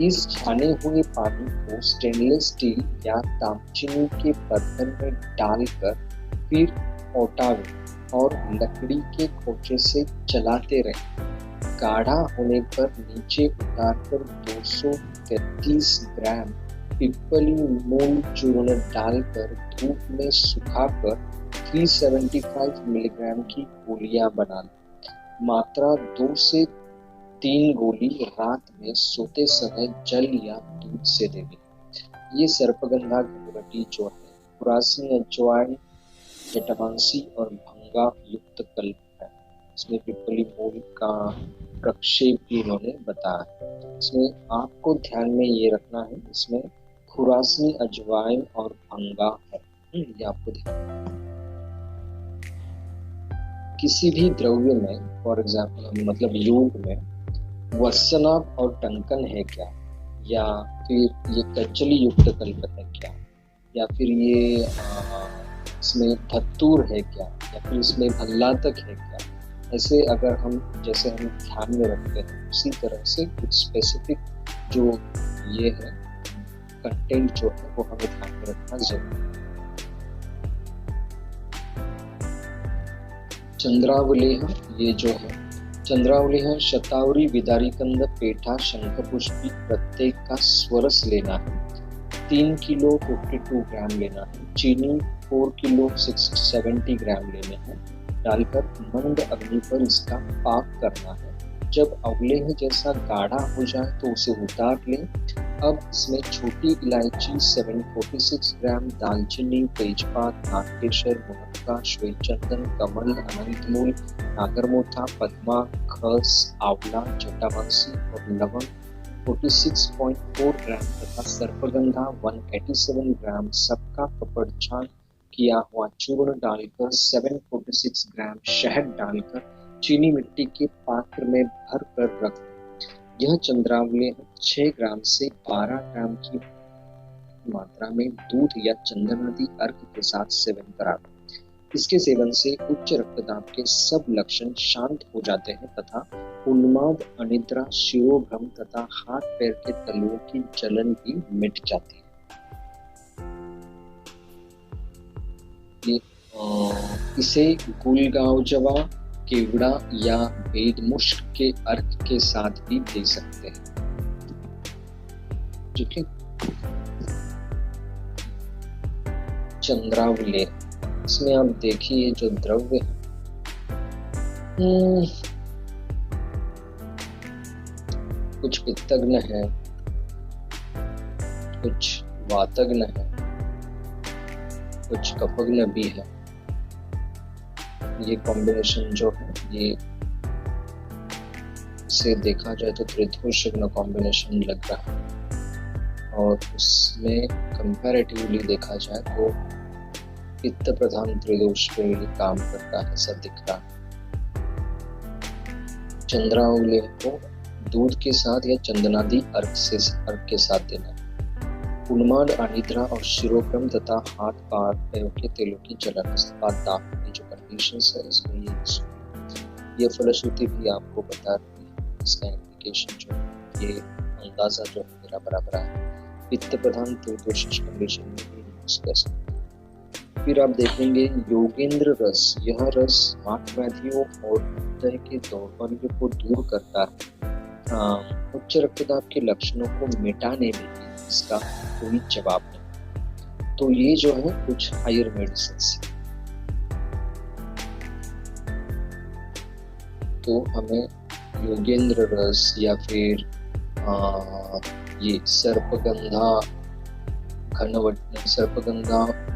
इस छाने हुए पानी को स्टेनलेस स्टील या तामचीनी के बर्तन में डालकर फिर औटावे और लकड़ी के खोचे से चलाते रहे। गाढ़ा होने पर नीचे उतारकर 233 ग्राम पिप्पली मूल चूर्ण डालकर धूप में सुखाकर 375 मिलीग्राम की गोलियां बना लें। मात्रा 2 से 3 गोली रात में सोते समय जल या दूध से देनी। ये सर्पगंधा घनवटी जो है खुरासनी अजवाइन जटामांसी और भंगा युक्त कल्प है। इसमें पिप्पली मूल का प्रक्षेप भी इन्होंने बताया। इसमें आपको ध्यान में ये रखना है, इसमें खुरासनी अजवाइन और भंगा है, ये आपको ध्यान। किसी भी द्रव्य में फॉर एग्जाम्पल मतलब योग में वसनाभ और टंकन है क्या, या फिर ये कचली युक्त कल्प है क्या, या फिर ये इसमें धतूर है क्या, या फिर इसमें भल्लातक है क्या, ऐसे अगर हम जैसे हम ध्यान में रखते हैं उसी तरह से कुछ स्पेसिफिक जो ये है कंटेंट जो है वो हमें ध्यान में रखना जरूरी है। चंद्रावलेह ये जो है चंद्रावलेह शतावरी विदारीकंद पेठा शंखपुष्पी प्रत्येक का स्वरस लेना है। 3 किलो 52 ग्राम लेना है। चीनी 4 किलो 70 ग्राम लेने हैं। डालकर मंद अग्नि पर इसका पाक करना है। जब अवलेह जैसा गाढ़ा हो जाए तो उसे उतार लें। अब इसमें छोटी इलायची 746 ग्राम, दालचीनी, तेजपात, नागकेशर, मुनक्का, श्वेतचंदन, कमल, अनंतमूल, नागरमोथा, पद्मा, खस, आंवला, जटामांसी और लवंग 46.4 ग्राम तथा सर्पगंधा 187 ग्राम सबका कपड़छान किया हुआ चूर्ण डालकर 746 ग्राम शहद डालकर चीनी मिट्टी के पात्र में भर कर रख दें। यह चंद्रावलेह 6 ग्राम से 12 ग्राम की मात्रा में दूध या चंदन आदि अर्घ के साथ सेवन करावें। इसके सेवन से उच्च रक्तदाब के सब लक्षण शांत हो जाते हैं तथा उन्माद, अनिद्रा, शिरोभ्रम तथा हाथ पैर के तलुओं की जलन भी मिट जाती है। इसे गुलगांवजवा, केवड़ा या वेदमुष्क के अर्क के साथ भी दे सकते हैं। ठीक है। चंद्रावलेह, इसमें आप देखिए जो द्रव्य है कुछ पित्तग्न है, कुछ वातग्न है, कुछ कफग्न भी है। ये कॉम्बिनेशन जो है ये से देखा जाए तो त्रिदोषग्न कॉम्बिनेशन लग रहा है और उसमें कंपैरेटिवली देखा जाए तो पित्त प्रधान त्रिदोष पे काम करता है, ऐसा दिख रहा है। चंद्रावलेह को दूध के साथ या चंदनादि अर्घ के साथ देना। उन्माद, अनिद्रा और शिरोभ्रम तथा हाथ पैर के तेलों की जलन, जो कंडीशंस है इसमें ये फलश्रुति भी आपको बता रही है। इसका इंडिकेशन जो ये अंदाजा जो है मेरा बराबर है। पित्त प्रधान त्रिदोष कंडीशन में भी यूज कर सकते हैं। फिर आप देखेंगे योगेंद्र रस, यह रस हार्ट व्याधियों और हृदय के दौर्बल्य को दूर करता है। उच्च रक्तदाब के लक्षणों को मिटाने में इसका कोई जवाब नहीं। तो ये जो है कुछ हायर मेडिसिन, तो हमें योगेंद्र रस या फिर ये सर्पगंधा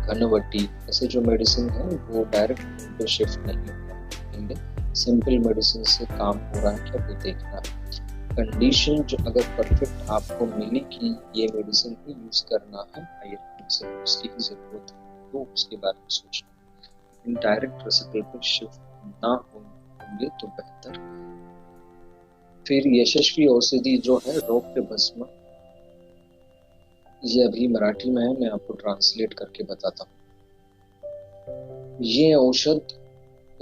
घनवटी ऐसे जो मेडिसिन है वो डायरेक्ट पे शिफ्ट नहीं होगा। सिंपल मेडिसिन से काम हो रहा है क्या वो देखना है। कंडीशन जो अगर परफेक्ट आपको मिली कि ये मेडिसिन ही यूज करना है, हायर मेडिसिन उसकी ही जरूरत है, तो उसके बारे में सोचना। डायरेक्ट रेसिपी पे शिफ्ट ना होंगे तो बेहतर। फिर यशस्वी औषधि जो है रोग के भस्म, ये अभी मराठी में है, मैं आपको ट्रांसलेट करके बताता हूँ। ये औषध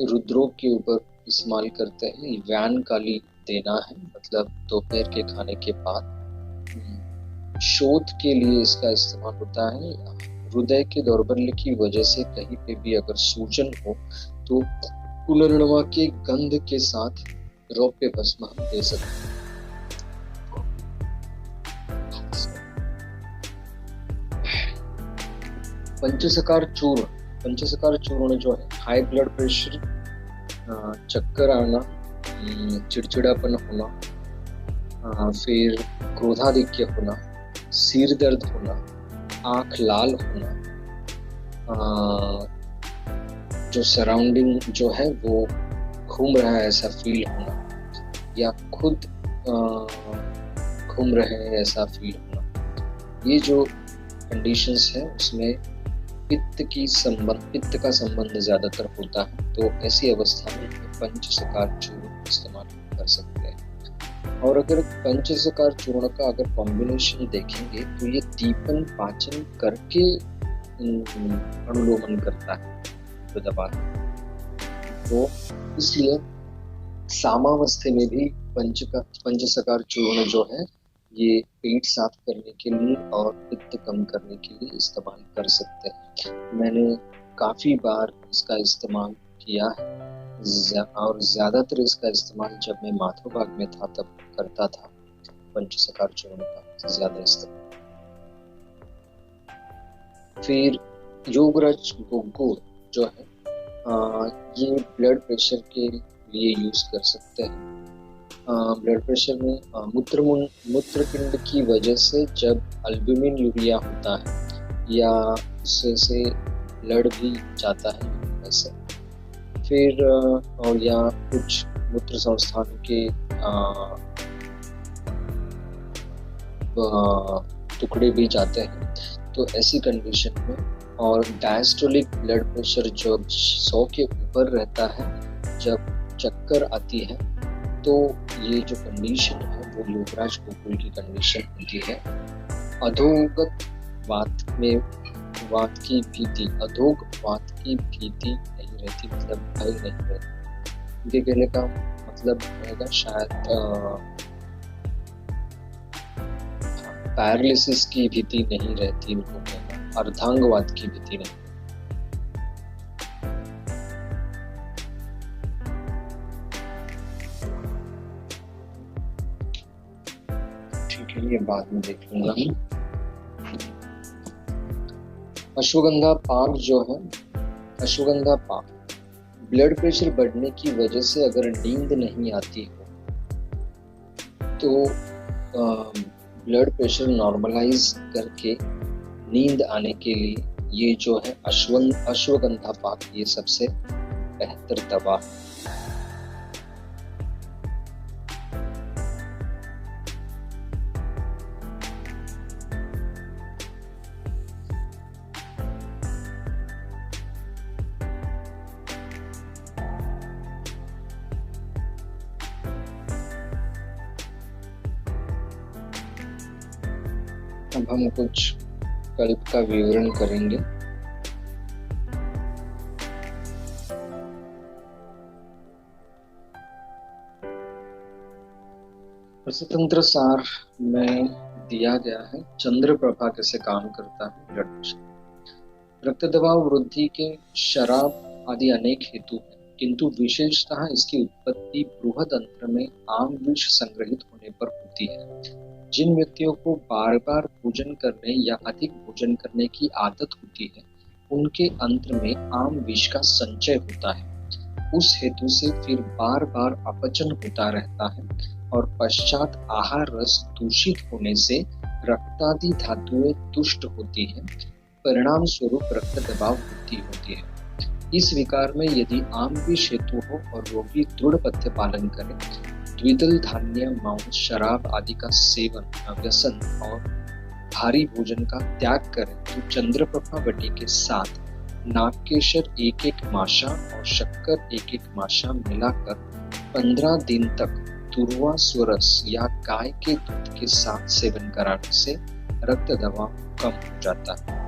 हृदरोग के ऊपर इस्तेमाल करते हैं। व्यान काली देना है, मतलब दोपहर के खाने के बाद। शोथ के लिए इसका इस्तेमाल होता है। हृदय के दौर्बल्य की वजह से कहीं पे भी अगर सूजन हो तो पुनर्नवा के गंध के साथ रौप्य भस्म हम दे सकते हैं। पंचसकार चूर्ण जो है हाई ब्लड प्रेशर, चक्कर आना, चिड़चिड़ापन होना, फिर क्रोधाधिक्य होना, सिर दर्द होना, आंख लाल होना, जो सराउंडिंग जो है वो घूम रहा है ऐसा फील होना, या खुद घूम रहे हैं ऐसा फील होना, ये जो कंडीशंस है उसमें पित्त का संबंध ज्यादातर होता है। तो ऐसी अवस्था में पंचसकार चूर्ण इस्तेमाल कर सकते हैं। और अगर पंचसकार चूर्ण का अगर कॉम्बिनेशन देखेंगे तो ये दीपन पाचन करके अनुलोमन करता है तो दबा, तो इसलिए सामावस्था में भी पंचसकार चूर्ण जो है ये पेट साफ करने के लिए और पित्त कम करने के लिए इस्तेमाल कर सकते हैं। मैंने काफ़ी बार इसका इस्तेमाल किया है और ज़्यादातर इसका इस्तेमाल जब मैं माथुर भाग में था तब करता था, पंचसकार चूर्ण का ज़्यादा इस्तेमाल। फिर योगराज गुग्गुल जो है ये ब्लड प्रेशर के लिए यूज़ कर सकते हैं। ब्लड प्रेशर में मूत्रपिंड की वजह से जब अल्बुमिन यूरिया होता है या उससे से ब्लड भी जाता है ऐसे, फिर और या कुछ मूत्र संस्थानों के टुकड़े भी जाते हैं, तो ऐसी कंडीशन में और डायस्टोलिक ब्लड प्रेशर जो 100 के ऊपर रहता है, जब चक्कर आती है, तो ये जो कंडीशन है वो योगराज गुग्गुल की कंडीशन होती है। अधोगत वात की भीति नहीं रहती, मतलब भय नहीं रहती। इनके कहने का मतलब रहेगा शायद पैरालिसिस की भीति नहीं रहती, इनको कहना अर्धांगवाद की भीति नहीं। ये बाद में देख लूंगा। अश्वगंधा पाक जो है, अश्वगंधा पाक ब्लड प्रेशर बढ़ने की वजह से अगर नींद नहीं आती हो तो ब्लड प्रेशर नॉर्मलाइज करके नींद आने के लिए ये जो है अश्वगंधा पाक ये सबसे बेहतर दवा है। अब हम कुछ कल्प का विवरण करेंगे। रसतंत्र सार में दिया गया है चंद्र प्रभा कैसे काम करता है ब्लड प्रेशर। रक्त दबाव वृद्धि के शराब आदि अनेक हेतु हैं, किंतु विशेषतः इसकी उत्पत्ति बृहद अंत्र में आम विष संग्रहित होने पर होती है। जिन व्यक्तियों को बार बार भोजन करने या अधिक भोजन करने की आदत होती है, उनके अंत्र में आम विष का संचय होता है। उस हेतु से फिर बार बार अपचन होता रहता है और पश्चात आहार रस दूषित होने से रक्तादि धातुएं दुष्ट होती हैं, परिणाम स्वरूप रक्त दबाव वृद्धि होती है। इस विकार में यदि आम विष हेतु हो और रोगी दृढ़ पथ्य पालन करे, द्विदल धान्य, मांस, शराब आदि का सेवन, व्यसन और भारी भोजन का त्याग करें, तो चंद्रप्रभा वटी के साथ नागकेशर 1-1 माशा और शक्कर 1-1 माशा मिलाकर 15 दिन तक तुरवा स्वरस या गाय के दूध के साथ सेवन कराने से रक्त दबाव कम हो जाता है।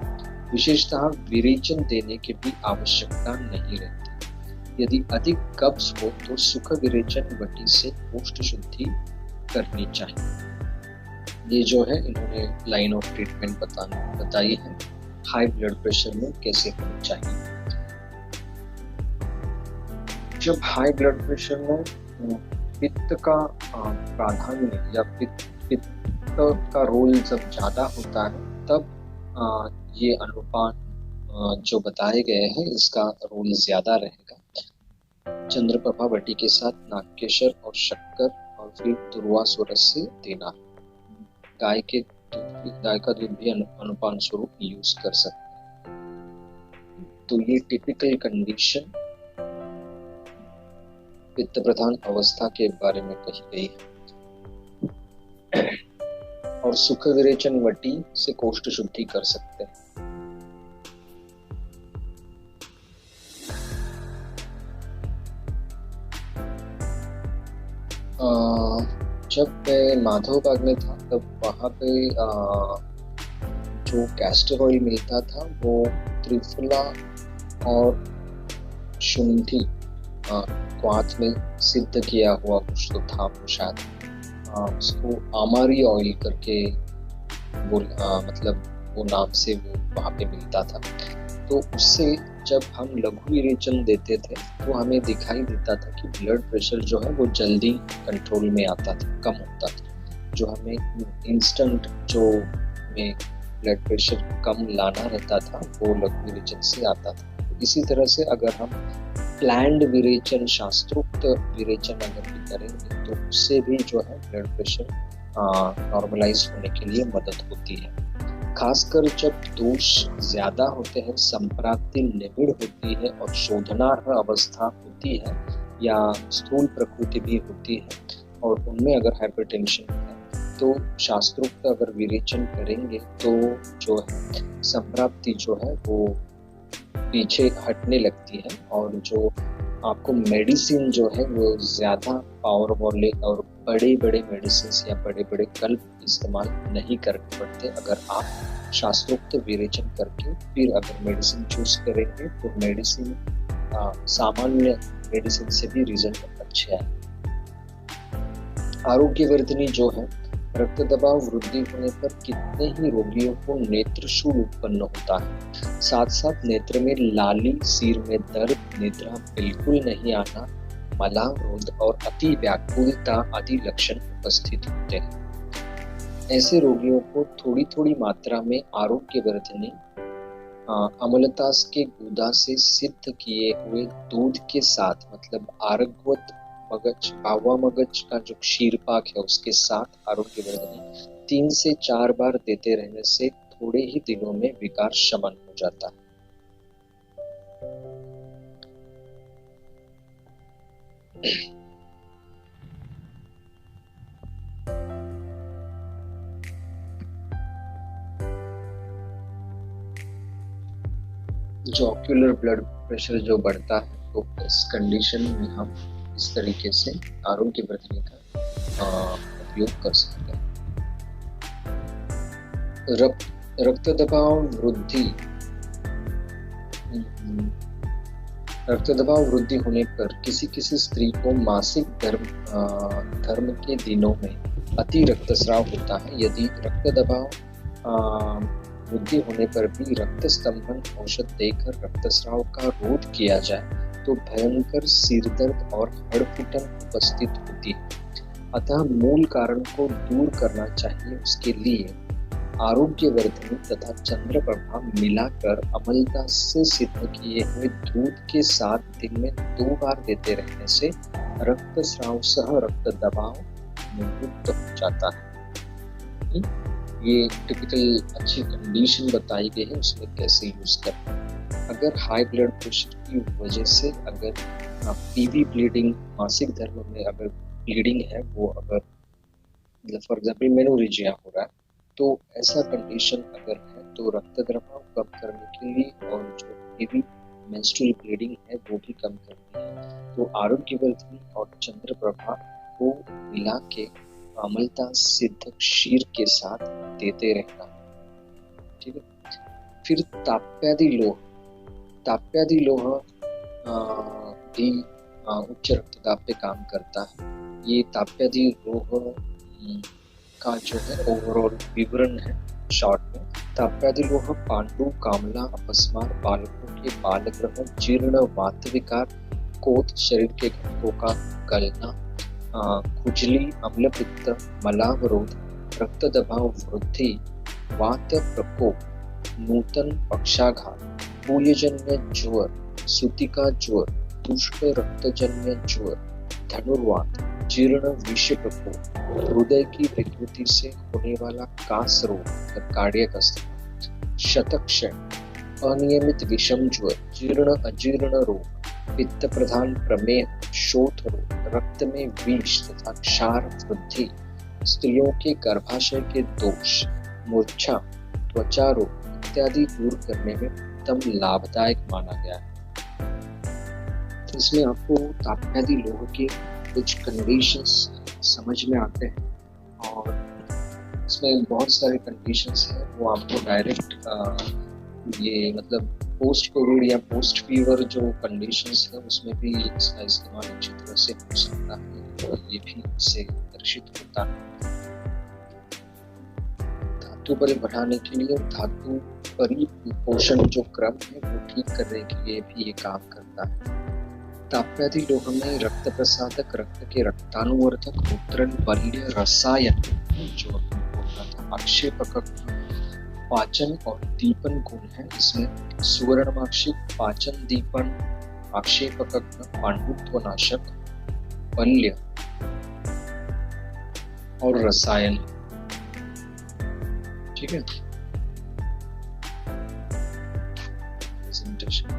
विशेषतः विरेचन देने की भी आवश्यकता नहीं रहती। यदि अधिक कब्ज हो तो सुख विरेचन वटी से कोष्ठ शुद्धि करनी चाहिए। ये जो है इन्होंने लाइन ऑफ ट्रीटमेंट बताई है हाई ब्लड प्रेशर में कैसे होनी चाहिए। जब हाई ब्लड प्रेशर में पित्त का प्राधान्य या पित्त का रोल जब ज्यादा होता है तब ये अनुपात जो बताए गए हैं इसका रोल ज्यादा रहेगा। चंद्रप्रभा वटी के साथ नागकेशर और शक्कर और फिर तुरवा सोरस से देना। गाय का दूध भी अनुपान स्वरूप यूज कर सकते हैं। तो ये टिपिकल कंडीशन पित्त प्रधान अवस्था के बारे में कही गई है। और सुख विरेचन वटी से कोष्ठ शुद्धि कर सकते हैं। जब मैं माधवबाग में था तब वहाँ पे जो कैस्टर ऑयल मिलता था वो त्रिफला और शुंठी क्वाथ में सिद्ध किया हुआ कुछ तो था वो शायद उसको आमारी ऑयल करके मतलब वो नाम से वो वहाँ पे मिलता था। तो उससे जब हम लघु विरेचन देते थे तो हमें दिखाई देता था कि ब्लड प्रेशर जो है वो जल्दी कंट्रोल में आता था, कम होता था। जो हमें इंस्टेंट जो में ब्लड प्रेशर कम लाना रहता था वो लघु विरेचन से आता था। तो इसी तरह से अगर हम प्लान्ड विरेचन, शास्त्रोक्त विरेचन अगर भी करेंगे तो उससे भी जो है ब्लड प्रेशर नॉर्मलाइज होने के लिए मदद होती है। खासकर जब दोष ज्यादा होते हैं, संप्राप्ति निबिड़ होती है और शोधनार्ह अवस्था होती है या स्थूल प्रकृति भी होती है और उनमें अगर हाइपरटेंशन है तो शास्त्रोक्त अगर विरेचन करेंगे तो जो है संप्राप्ति जो है वो पीछे हटने लगती है और जो आपको मेडिसिन जो है वो ज्यादा पावर वाले और बड़े बड़े मेडिसिन या बड़े बड़े कल्प इस्तेमाल नहीं करने पड़ते अगर आप शास्त्रोक्त विरेचन करके फिर अगर मेडिसिन चूज करेंगे तो मेडिसिन सामान्य मेडिसिन से भी रिजल्ट अच्छे आए। आरोग्यवर्धिनी जो है रक्त दबाव वृद्धि होने पर कितने ही रोगियों को नेत्रशूल उत्पन्न होता है। साथ साथ नेत्र में लाली, सिर में दर्द, निद्रा बिल्कुल नहीं आना, मलारोध और अति व्याकुलता आदि लक्षण उपस्थित होते हैं। ऐसे रोगियों को थोड़ी थोड़ी मात्रा में आरोग्यवर्धिनी अमलतास के गुदा से सिद्ध किए हुए दूध के साथ मतलब आरगवत मगज, आवा मगज का जो क्षीरपाक है उसके साथ आरोग्यवर्धिनी 3 से 4 बार देते रहने से थोड़े ही दिनों में विकार शमन हो जाता है। जो ऑक्यूलर ब्लड प्रेशर जो बढ़ता है तो इस कंडीशन में हम इस तरीके से आरोग्यवर्धिनी का उपयोग कर सकते हैं। रक्त दबाव वृद्धि होने पर किसी स्त्री को मासिक धर्म के दिनों में अति रक्तस्राव होता है। यदि रक्त दबाव वृद्धि होने पर भी रक्त स्तंभन औषध देकर रक्तस्राव का रोध किया जाए तो भयंकर सिरदर्द और हड़फुटन उपस्थित होती है। अतः मूल कारण को दूर करना चाहिए। उसके लिए आरोग्यवर्धिनी तथा चंद्रप्रभा मिलाकर अमलता से सिद्ध किए हुए दूध के साथ दिन में 2 बार देते रहने से रक्तस्राव सह रक्त दबाव निवृत्त हो जाता है। ये टिपिकल अच्छी कंडीशन बताई गई है उसमें कैसे यूज करना है। अगर हाई ब्लड प्रेशर की वजह से अगर पीवी ब्लीडिंग, मासिक धर्म में अगर ब्लीडिंग है वो अगर मतलब फॉर एग्जाम्पल मेनोरेजिया हो रहा है तो ऐसा कंडीशन अगर है तो रक्त दबाव कम करने के लिए और जो पीवी मेंस्ट्रुअल ब्लीडिंग है वो भी कम करनी है तो आरोग्यवर्धिनी और चंद्रप्रभा को मिला के अमलता सिद्ध क्षीर के साथ देते रहना। ठीक है। फिर ताप्यादि लोह भी उच्च रक्तदाब पे काम करता है। ये ताप्यादि रोग का जो है ओवरऑल विवरण है शॉर्ट में। ताप्यादि लोह पांडु, कामला, अपस्मार, बालकों के बालग्रह, जीर्ण, वात विकार, कोत, शरीर के घटकों का गलना, खुजली, अम्लपित्त, मलावरोध, रक्त दबाव वृद्धि, वात प्रकोप, नूतन पक्षाघात, पूयजन्य ज्वर, सूतिका ज्वर, दुष्ट रक्तजन्य ज्वर, धनुर्वात, जीर्ण विष प्रकोप, हृदय की विकृति से होने वाला कास रोग, कार्डियक अस्थमा, शतक्षय, अनियमित विषम ज्वर, जीर्ण अजीर्ण रोग, पित्त प्रधान प्रमेह, शोथ रोग, रक्त में विष तथा क्षार वृद्धि, स्त्रियों के गर्भाशय के दोष, मूर्छा, त्वचा रोग इत्यादि दूर करने में उत्तम लाभदायक माना गया है। तो इसमें आपको ताप्यादि लोह के कुछ कंडीशंस समझ में आते हैं और इसमें बहुत सारे कंडीशंस हैं वो आपको डायरेक्ट ये मतलब पोस्ट कोविड या पोस्ट फीवर जो कंडीशंस है उसमें भी इसका इस्तेमाल अच्छी तरह से हो सकता है और ये भी इससे दर्शित होता है। धातु बल बढ़ाने के लिए धातु परिपोषण जो क्रम है वो ठीक करने के लिए भी ये काम करता है। ताप्यादि लोह में रक्त प्रसादक, रक्त के रक्तानुवर्धक, मूत्रन, बल्य, रसायन जो बोलना था, आक्षेपक, पाचन और दीपन गुण है। इसमें सुवर्णमाक्षिक, पाचन, दीपन, आक्षेपक, पांडुत्व नाशक, बल्य और रसायन। ठीक है, प्रेजेंटेशन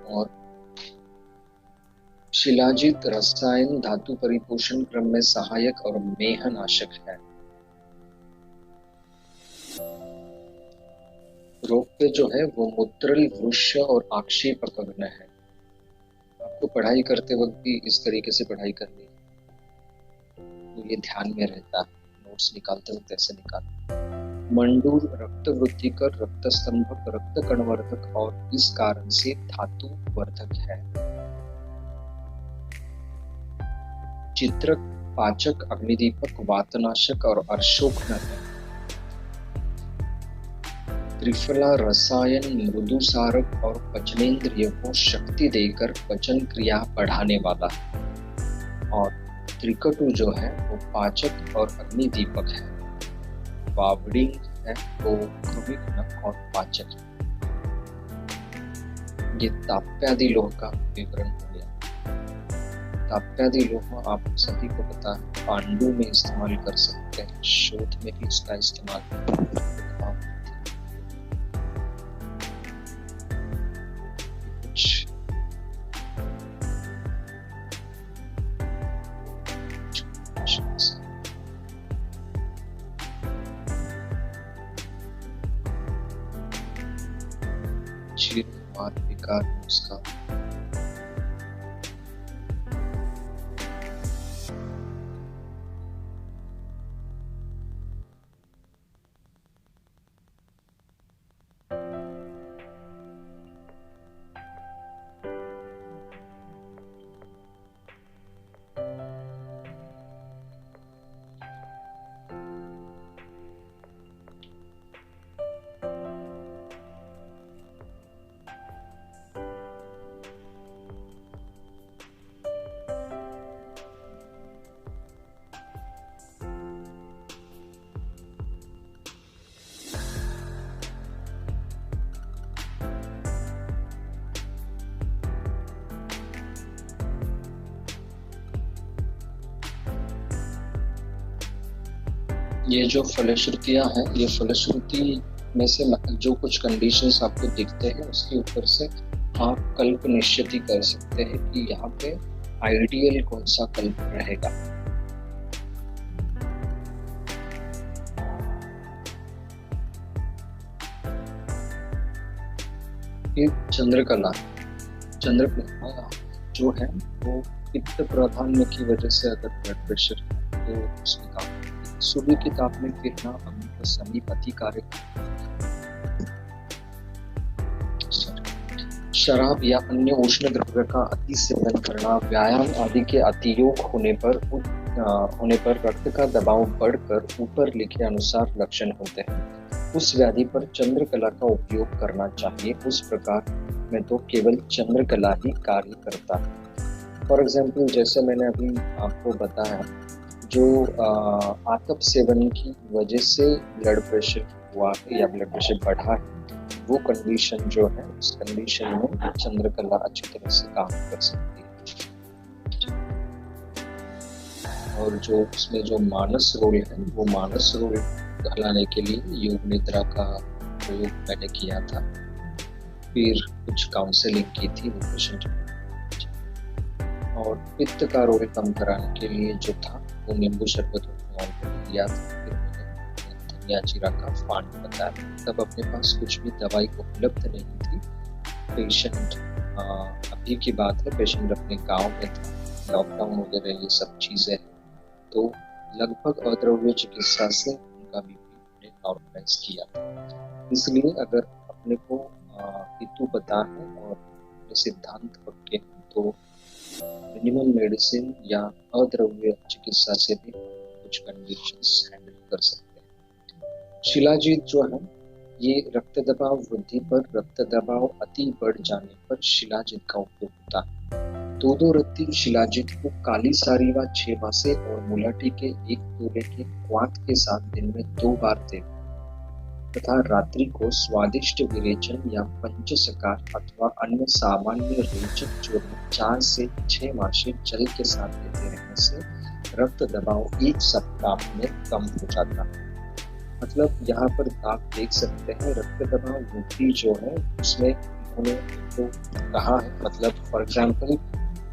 और शिलाजित रसायन धातु परिपोषण क्रम में सहायक और मेहनाशक है। रोग पे जो है वो मूत्रल, वृष और आक्षेपक है। आपको पढ़ाई करते वक्त भी इस तरीके से पढ़ाई करनी है तो ये ध्यान में रहता है। नोट्स निकालते वक्त ऐसे निकाल। मंडूर रक्त वृद्धिकर, रक्त स्तंभक, रक्त कणवर्धक और इस कारण से धातु वर्धक है। चित्रक, पाचक, अग्निदीपक, वातनाशक और अर्शोघ्न है। त्रिफला रसायन मृदुसारक और पचनेंद्रिय को शक्ति देकर पचन क्रिया बढ़ाने वाला है। और त्रिकटु जो है वो पाचक और अग्निदीपक है। वावडिंग है वो कृमिघ्न और पाचक है। ये ताप्यादि लोह का विवरण हो गया। ताप्यादि लोह आप सभी को पता है पांडु में इस्तेमाल कर सकते हैं, शोध में भी इसका इस्तेमाल विकार उसका ये जो फलश्रुतियां हैं, ये फलश्रुति में से जो कुछ कंडीशंस आपको दिखते हैं उसके ऊपर से आप कल्प निश्चित ही कर सकते हैं कि यहाँ पे आइडियल कौन सा कल्प रहेगा। ये चंद्रकला जो है वो पित्त प्राधान्य की वजह से अगर ब्लड प्रेशर है तो उसमें काम सूर्य की ताप में गिरना अग्नि के समीप अति कार्य शराब या अन्य उष्ण द्रव्य का अति सेवन करना, व्यायाम आदि के अतियोग होने पर रक्त का दबाव बढ़कर ऊपर लिखे अनुसार लक्षण होते हैं। उस व्याधि पर चंद्रकला का उपयोग करना चाहिए। उस प्रकार में तो केवल चंद्रकला ही कार्य करता है। फॉर एग्जाम्पल, जैसे मैंने अभी आपको बताया, जो आतप सेवन की वजह से ब्लड प्रेशर हुआ है या ब्लड प्रेशर बढ़ा है, वो कंडीशन जो है, उस कंडीशन में चंद्रकला अच्छी तरह से काम कर सकती है। और जो उसमें जो मानस रोल है, वो मानस रोल हलाने के लिए योग निद्रा का प्रयोग मैंने किया था। फिर कुछ काउंसलिंग की थी वो पेशेंट, और पित्त का रोल कम कराने के लिए जो था वो नींबू शरबत दिया था। फिर धनिया जीरा का फांड बताया। तब अपने पास कुछ भी दवाई उपलब्ध नहीं थी। पेशेंट अभी की बात है, पेशेंट अपने गांव में था, लॉकडाउन वगैरह ये सब चीजें, तो लगभग अद्रव्य चिकित्सा से उनका बीपी नॉर्मलाइज किया था। इसलिए अगर अपने को हेतु पता है और सिद्धांत पक्के हैं, तो मिनिमम मेडिसिन या अद्रव्य चिकित्सा से भी कुछ कंडीशंस हैंडल कर सकते हैं। शिलाजीत जो है, ये रक्त दबाव वृद्धि पर, रक्त दबाव अति बढ़ जाने पर शिलाजीत का उपयोग होता है। दो रत्ती शिलाजीत को काली सारी व 6 मासे और मुलाटी के 1 तोले के क्वाथ के साथ दिन में 2 बार दें तथा रात्रि को स्वादिष्ट विरेचन या पंचसकार अथवा अन्य सामान्य रेचक चूर्ण 4 से 6 मासे जल के साथ देते रहने से रक्त दबाव 1 सप्ताह में कम हो जाता है। मतलब यहाँ पर आप देख सकते हैं, रक्त दबाव वृद्धि जो है उसमें उन्होंने तो कहा है, मतलब फॉर एग्जाम्पल,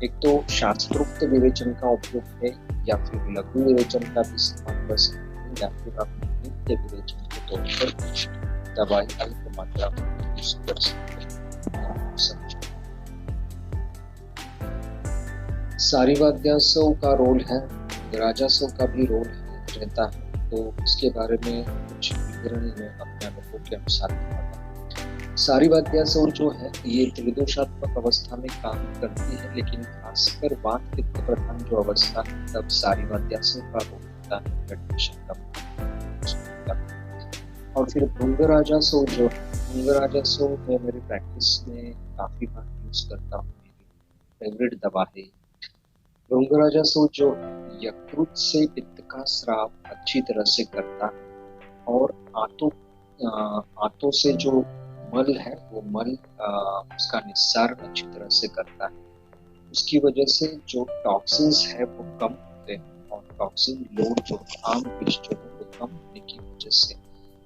एक तो शास्त्रोक्त विवेचन का उपयोग है, या फिर लघु विवेचन का भी इस्तेमाल कर सकते हैं, या फिर आप नित्य विवेचन के तौर पर दवाई अल्प मात्रा में यूज कर सकते हैं। सारी वाद्यासों का रोल है, राजासों का भी रोल रहता है, तो इसके बारे में कुछ विवरण में अपने अनुभव के अनुसार बताऊंगा। सारी वाद्यासों जो है, ये त्रिदोषात्मक अवस्था में काम करती है, लेकिन खासकर वात पित्त प्रधान जो अवस्था है, तब सारी वाद्यासों का रोल होता है ब्लड प्रेशर कम। और फिर भृंगराजासो जो है, भृंगराजासो मैं मेरी प्रैक्टिस में काफी बार यूज करता हूँ, मेरी फेवरेट दवा है। भृंगराजासो जो यकृत से पित्त का स्राव अच्छी तरह से करता है, और आंतों से जो मल है, वो मल उसका निस्सार अच्छी तरह से करता है। उसकी वजह से जो टॉक्सिन्स है वो कम होते हैं, और टॉक्सिन लोड जो आम विष जो है वो कम होने की वजह से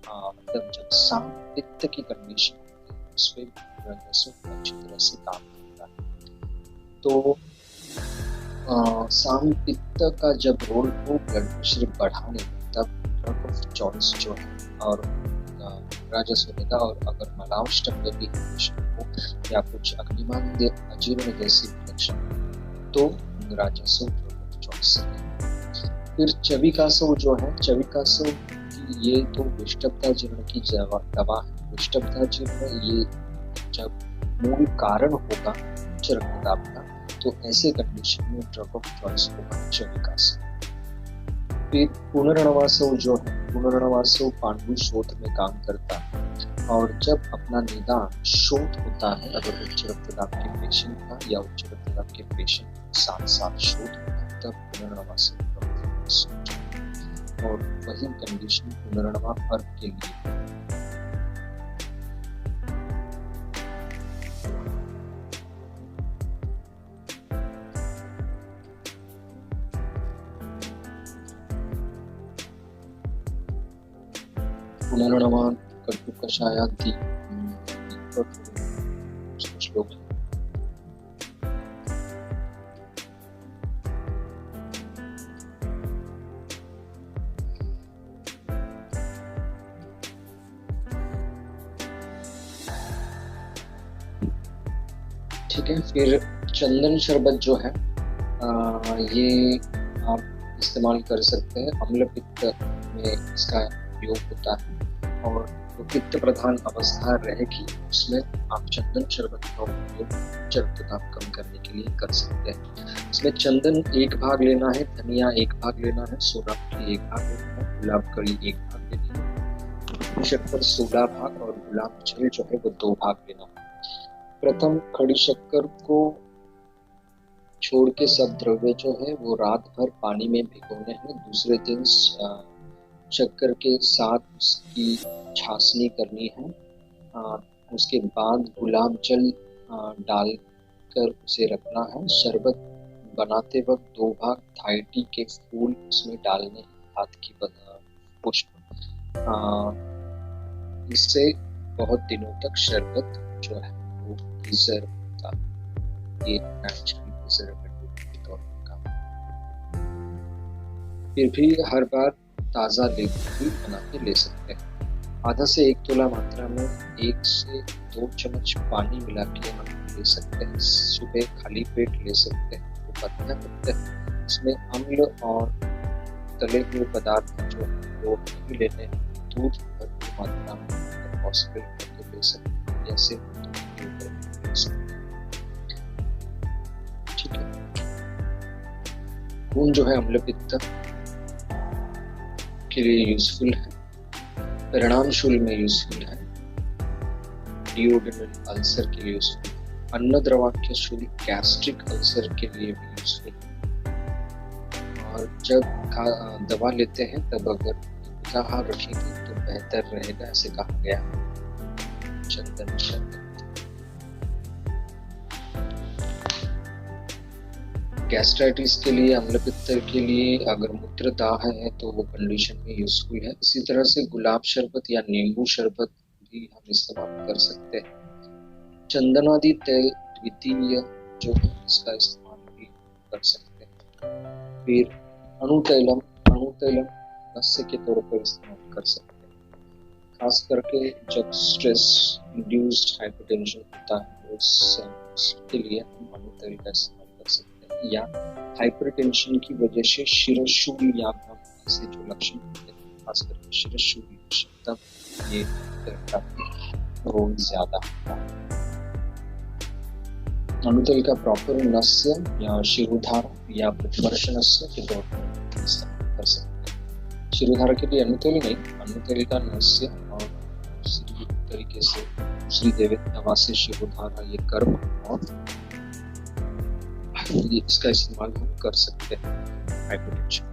मतलब जब साम पित्त की कंडीशन होती है, उसमें भृंगराजासो अच्छी तरह से काम करता है। तो साम पित्त का जब रोल हो ब्लड प्रेशर बढ़ाने में, तब ड्रग ऑफ चॉइस जो है और राजस्व देगा। और अगर मलाष्टक भी हो या कुछ अग्निमांद्य अजीर्ण जैसी लक्षण, तो राजस्व ड्रग ऑफ चॉइस है। फिर चविकासो जो है, चविकासो ये तो विष्टभता जीर्ण की दवा है। विष्टभता जीर्ण ये जब मूल कारण होगा उच्च रक्तदाब का, तो ऐसे कंडीशन में ड्रग ऑफ चॉइस होगा चविकासो। फिर पुनर्नवासो जो है, पुनर्नवासो पांडु शोथ में काम करता है, और जब अपना निदान शोथ होता है, अगर उच्च रक्तदाब के पेशेंट का या उच्च रक्तदाब के पेशेंट साथ साथ शोथ होता है, तब पुनर्नवासो और वही कंडीशन पुनर्नवा अर्क के लिए। पुनर्नवा कटु कषायादि श्लोक। ठीक है। फिर चंदन शरबत जो है, ये आप इस्तेमाल कर सकते हैं। अम्ल पित्त में इसका उपयोग होता है, और तो पित्त प्रधान अवस्था रहेगी, उसमें आप चंदन शरबत का उपयोग उच्च रक्तचाप कम करने के लिए कर सकते हैं। इसमें चंदन 1 भाग लेना है, धनिया 1 भाग लेना है, सोनाफली 1 भाग लेना है, गुलाब कड़ी 1 भाग लेनी है, शक्कर 16 भाग और गुलाब जल जो है वो 2 भाग लेना है। प्रथम खड़ी शक्कर को छोड़ के सब द्रव्य जो है वो रात भर पानी में भिगोने हैं। दूसरे दिन शक्कर के साथ उसकी छासनी करनी है। उसके बाद गुलाब जल डालकर उसे रखना है। शरबत बनाते वक्त 2 भाग थाई टी के फूल उसमें डालने हैं, हाथ की पुष्प। इससे बहुत दिनों तक शरबत जो है वो प्रिजर्व होता है। ये नेचुरल प्रिजर्वेटिव के तौर पर काम। फिर भी हर बार ताज़ा लेबू भी बना के ले सकते हैं। आधा से 1 तोला मात्रा में 1 से 2 चम्मच पानी मिला के हम ले सकते हैं। सुबह खाली पेट ले सकते हैं। तो पत्या करते हैं, इसमें अम्ल और तले हुए पदार्थ जो है वो नहीं लेने हैं। दूध भरपूर मात्रा में अगर पॉसिबल हो तो ले सकते हैं, जैसे ले सकते हैं। ठीक है। खून जो है अम्ल पित्त के लिए यूजफुल है, परिणाम शूल में यूजफुल है, डिओडेनल अल्सर के लिए यूजफुल है, अन्न द्रवाख्य शूल गैस्ट्रिक अल्सर के लिए भी यूजफुल है। और जब दवा लेते हैं तब अगर आहार रखेंगे तो बेहतर रहेगा, ऐसे कहा गया चंदन शरबत। गैस्ट्राइटिस के लिए, अम्लपित्त के लिए अगर मूत्रदाह है तो वो कंडीशन में यूजफुल है। इसी तरह से गुलाब शरबत या नींबू शरबत भी हम इस्तेमाल कर सकते हैं। चंदनादि तेल द्वितीय जो है इसका इस्तेमाल भी कर सकते हैं। फिर अणुतैलम नस्य के तौर पर इस्तेमाल कर सकते हैं। खास करके जब स्ट्रेस इंड्यूस्ड हाइपरटेंशन होता है उसके लिए हम अणुतैल का इस्तेमाल कर सकते हैं। या हाइपरटेंशन की वजह से शिरशूल या ऐसे जो लक्षण होते हैं, खास करके शिरशूल तब ये रोग ज्यादा होता है। अणुतैल का प्रॉपर नस्य या शिरोधारा या प्रतिवर्षनस्य के तौर पर इस्तेमाल कर सकते हैं। शिरोधारा के लिए अणुतैल नहीं, अणुतैल का नस्य और दूसरी तरीके से दूसरी दैविक दवा से शिरोधारा ये कर्म और इसका इस्तेमाल हम कर सकते हैं हाइपरटेंशन।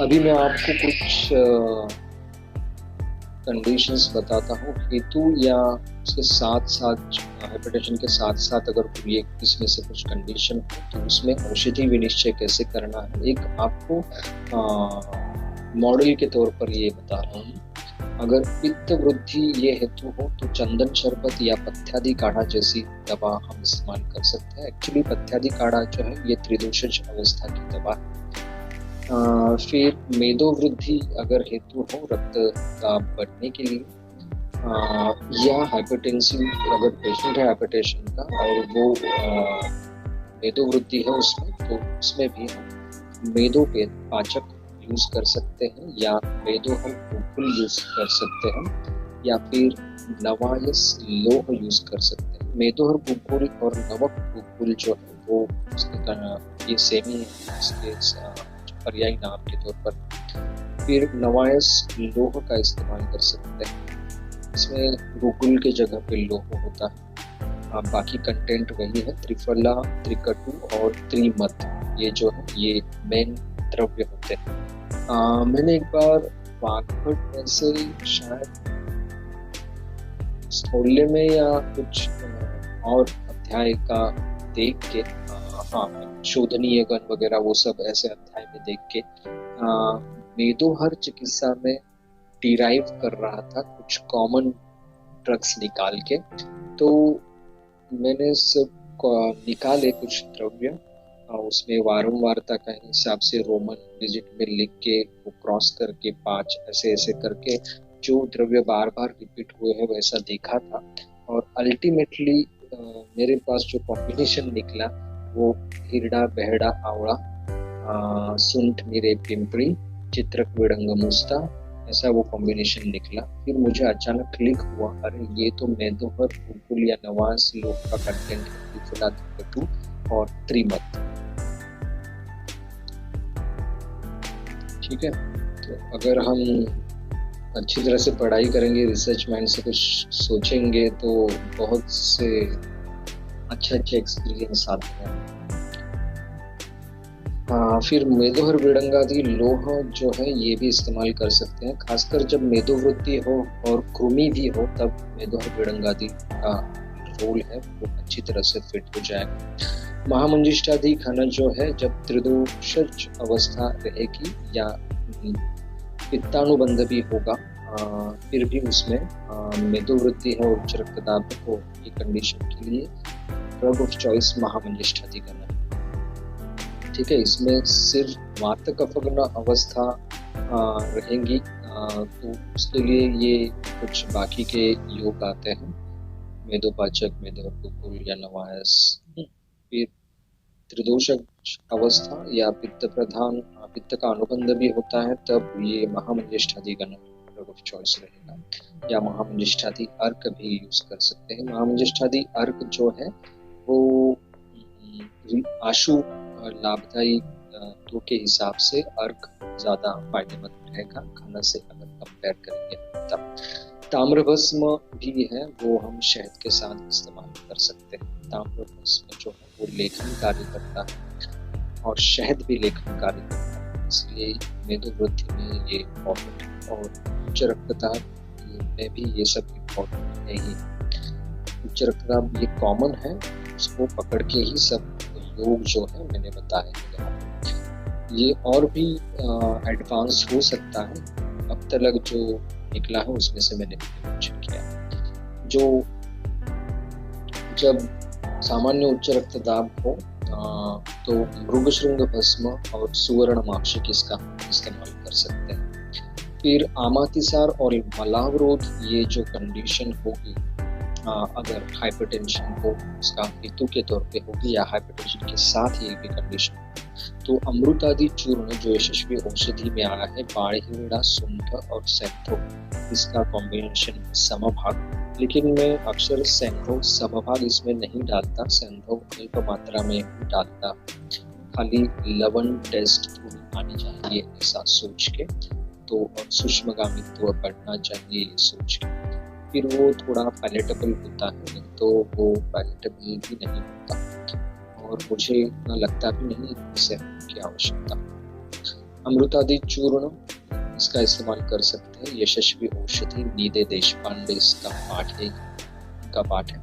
अभी मैं आपको कुछ कंडीशंस बताता हूँ। हेतु या उसके साथ साथ हाइपरटेंशन के साथ साथ अगर कोई एक इसमें से कुछ कंडीशन हो तो उसमें औषधि विनिश्चय कैसे करना है, एक आपको मॉडल के तौर पर ये बता रहा हूँ। अगर पित्त वृद्धि ये हेतु हो तो चंदन शरबत या पथ्यादि काढ़ा जैसी दवा हम इस्तेमाल कर सकते हैं। एक्चुअली पथ्यादि काढ़ा जो है ये त्रिदोषज अवस्था की दवा है। फिर मेदो वृद्धि अगर हेतु हो रक्तचाप बढ़ने के लिए, या हाइपरटेंसिव अगर पेशेंट है हाइपरटेंशन का और वो मेदो वृद्धि है उसमें, तो उसमें भी हम मेदो पाचक यूज कर सकते हैं या मेदो हम गुकुल यूज कर सकते हैं या फिर नवायस लोह यूज कर सकते हैं। मेदोहर गुकुल और नवक गुकुल जो है वो उसके ये सेम ही है, इसके पर्यायी नाम के तौर पर। फिर नवायस लोह का इस्तेमाल कर सकते हैं, इसमें गुकुल के जगह पे लोह होता है। बाकी कंटेंट वही है, त्रिफला, त्रिकटु और त्रिमत, ये जो है ये मेन द्रव्य होते हैं। मैंने एक बार वागभट में से शायद स्थौल्य में या कुछ और अध्याय का देख के, शोधनीय गण वगैरह वो सब ऐसे अध्याय में देख के मेदोहर चिकित्सा में डिराइव कर रहा था कुछ कॉमन ड्रग्स निकाल के। तो मैंने सब निकाले कुछ द्रव्य, उसमें वारंवारता का हिसाब से रोमन डिजिट में लिख के वो क्रॉस करके 5 ऐसे ऐसे करके जो द्रव्य बार बार रिपीट हुए हैं वैसा देखा था। और अल्टीमेटली मेरे पास जो कॉम्बिनेशन निकला वो हिरडा बहेड़ा आवड़ा, सुंठ मिरे पिंपरी, चित्रक विडंग मुस्ता, ऐसा वो कॉम्बिनेशन निकला। फिर मुझे अचानक क्लिक हुआ, अरे ये तो मेदोहर, गोकुल या नवास लोग का कंटेंट है, त्रिफला, धूमकेतु और त्रिमत। ठीक है, तो अगर हम अच्छी तरह से पढ़ाई करेंगे, रिसर्च माइंड से कुछ सोचेंगे, तो बहुत से अच्छे एक्सपीरियंस आते हैं। फिर मेदोहर विडंगादि लोह जो है ये भी इस्तेमाल कर सकते हैं, खासकर जब मेदोवृत्ति हो और कृमि भी हो, तब मेदोहर विडंगादि का रोल है वो अच्छी तरह से फिट हो जाएगा। महामंजिष्ठादि खनन जो है जब त्रिदोषज अवस्था रहेगी या पित्तानुबंध भी होगा, फिर भी उसमें मेदोवृत्ति है और उच्च रक्तदाब हो, ये कंडीशन के लिए ड्रग ऑफ चॉइस महामंजिष्ठादि खनन। ठीक है, इसमें सिर्फ वात कफग्न अवस्था रहेंगी, तो उसके लिए ये कुछ बाकी के योग आते हैं, मेदोपाचक, मेदोहर, गोकुल या नवास। फिर त्रिदोषज अवस्था या पित्त प्रधान, पित्त का अनुबंध भी होता है, तब ये महामंजिष्ठादि गण ड्रग ऑफ चॉइस रहेगा, या महामंजिष्ठादि अर्क भी यूज कर सकते हैं। महामंजिष्ठादि अर्क जो है वो आशु लाभदायी तो के हिसाब से अर्क ज्यादा फायदेमंद रहेगा खाना से अगर कंपेयर करेंगे तब। ताम्रभस्म भी है, वो हम शहद के साथ इस्तेमाल कर सकते हैं। ताम्रभस्म जो है वो लेखन कार्य करता है और शहद भी लेखन कार्य करता है, इसलिए मेदोवृत्ति में ये इम्पोर्टेंट है। और उच्च रक्तदाब में भी ये सब इम्पोर्टेंट है ही। उच्च रक्तदाब ये कॉमन है, उसको पकड़ के ही सब योग जो है मैंने बताया। ये और भी एडवांस हो सकता है, अब तक जो निकला है उसमें से मैंने मेंशन किया। जो जब सामान्य उच्च रक्तदाब हो तो मृगशृंग भस्म और सुवर्ण माक्षिक इसका इस्तेमाल कर सकते हैं। फिर आमातिसार और मलावरोध, ये जो कंडीशन होगी, अगर हाइपरटेंशन हो उसका हेतु के तौर पे होगी या हाइपरटेंशन के साथ ये भी कंडीशन, तो अमृतादि चूर्ण जो यशस्वी औषधि में आया है, बाड़ीड़ा, सुंठ और सैंथो, इसका कॉम्बिनेशन समभाग, लेकिन मैं अक्सर सैंथो समभाग इसमें नहीं डालता, सैंथो अल्प मात्रा में डालता, खाली लवण टेस्ट थोड़ी आनी चाहिए ऐसा सोच के, तो और सूक्ष्मगामित्व बढ़ना चाहिए ये सोच के। फिर वो थोड़ा पैलेटेबल होता है, नहीं तो वो पैलेटेबल भी नहीं होता और मुझे इतना लगता भी नहीं इसे की आवश्यकता। अमृतादि चूर्ण इसका इस्तेमाल कर सकते हैं, यशस्वी औषधि, नीदे देशपांडे इसका पाठ है।